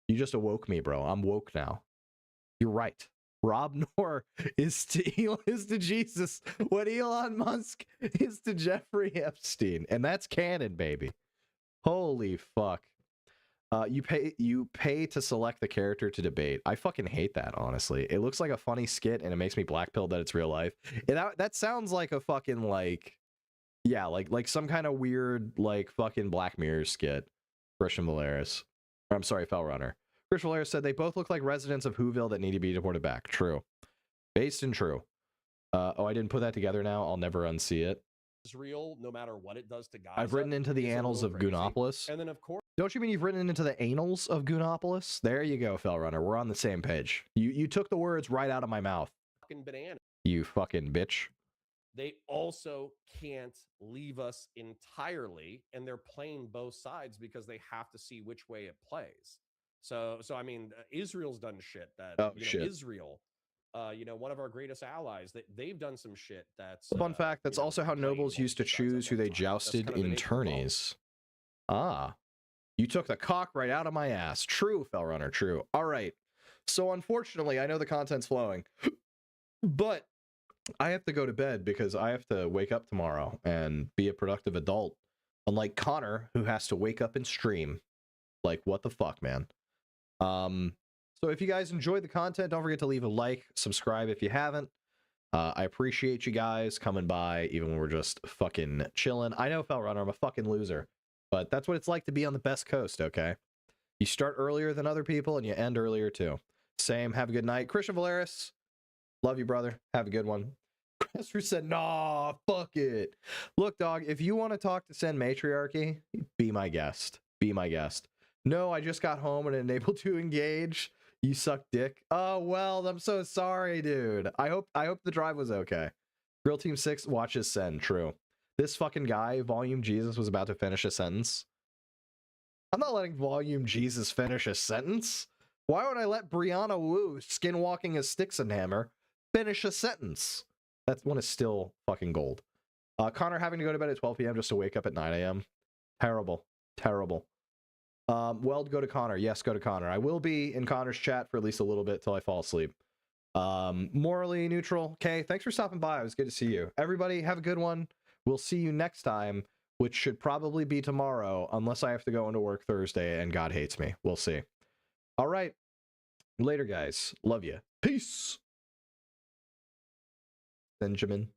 You just awoke me, bro. I'm woke now. You're right. Rob Noor is to Jesus what Elon Musk is to Jeffrey Epstein, and that's canon, baby. Holy fuck. You pay to select the character to debate. I fucking hate that, honestly. It looks like a funny skit, and it makes me blackpilled that it's real life. And that sounds like a fucking, like, yeah, like some kind of weird, like, fucking Black Mirror skit. Christian Valeris. I'm sorry, Fellrunner. Christian Valeris said they both look like residents of Whoville that need to be deported back. True. Based and true. Oh, I didn't put that together now. I'll never unsee it.
Israel, no matter what it does to Gaza.
I've written into the annals of Goonopolis.
And then, of course,
don't you mean you've written into the annals of Goonopolis? There you go, Fellrunner. We're on the same page. You took the words right out of my mouth.
fucking banana.
You fucking bitch.
They also can't leave us entirely, and they're playing both sides because they have to see which way it plays. So I mean, Israel's done shit that Israel, one of our greatest allies, they've done some shit that's
fun fact. That's also how nobles used to choose who they jousted in tourneys. Ah, you took the cock right out of my ass. True, Fellrunner. True. All right. So unfortunately, I know the content's flowing, but I have to go to bed because I have to wake up tomorrow and be a productive adult. Unlike Connor, who has to wake up and stream. Like, what the fuck, man? So if you guys enjoyed the content, don't forget to leave a like, subscribe if you haven't. I appreciate you guys coming by, even when we're just fucking chilling. I know, Fellrunner, I'm a fucking loser, but that's what it's like to be on the best coast, okay? You start earlier than other people, and you end earlier, too. Same. Have a good night. Christian Valeris, love you, brother. Have a good one. Crester said, nah, fuck it. Look, dog, if you want to talk to Sen Matriarchy, be my guest. Be my guest. No, I just got home and unable to engage. You suck dick. Oh, well, I'm so sorry, dude. I hope the drive was okay. Girl Team 6 watches Sen. True. This fucking guy, Volume Jesus, was about to finish a sentence. I'm not letting Volume Jesus finish a sentence. Why would I let Brianna Wu, skinwalking a sticks and hammer, finish a sentence? That one is still fucking gold. Connor having to go to bed at 12 p.m. just to wake up at 9 a.m. Terrible. Terrible. Weld, go to Connor. Yes, go to Connor. I will be in Connor's chat for at least a little bit till I fall asleep. Morally neutral. Okay, thanks for stopping by. It was good to see you. Everybody, have a good one. We'll see you next time, which should probably be tomorrow, unless I have to go into work Thursday and God hates me. We'll see. All right. Later, guys. Love you. Peace. Benjamin.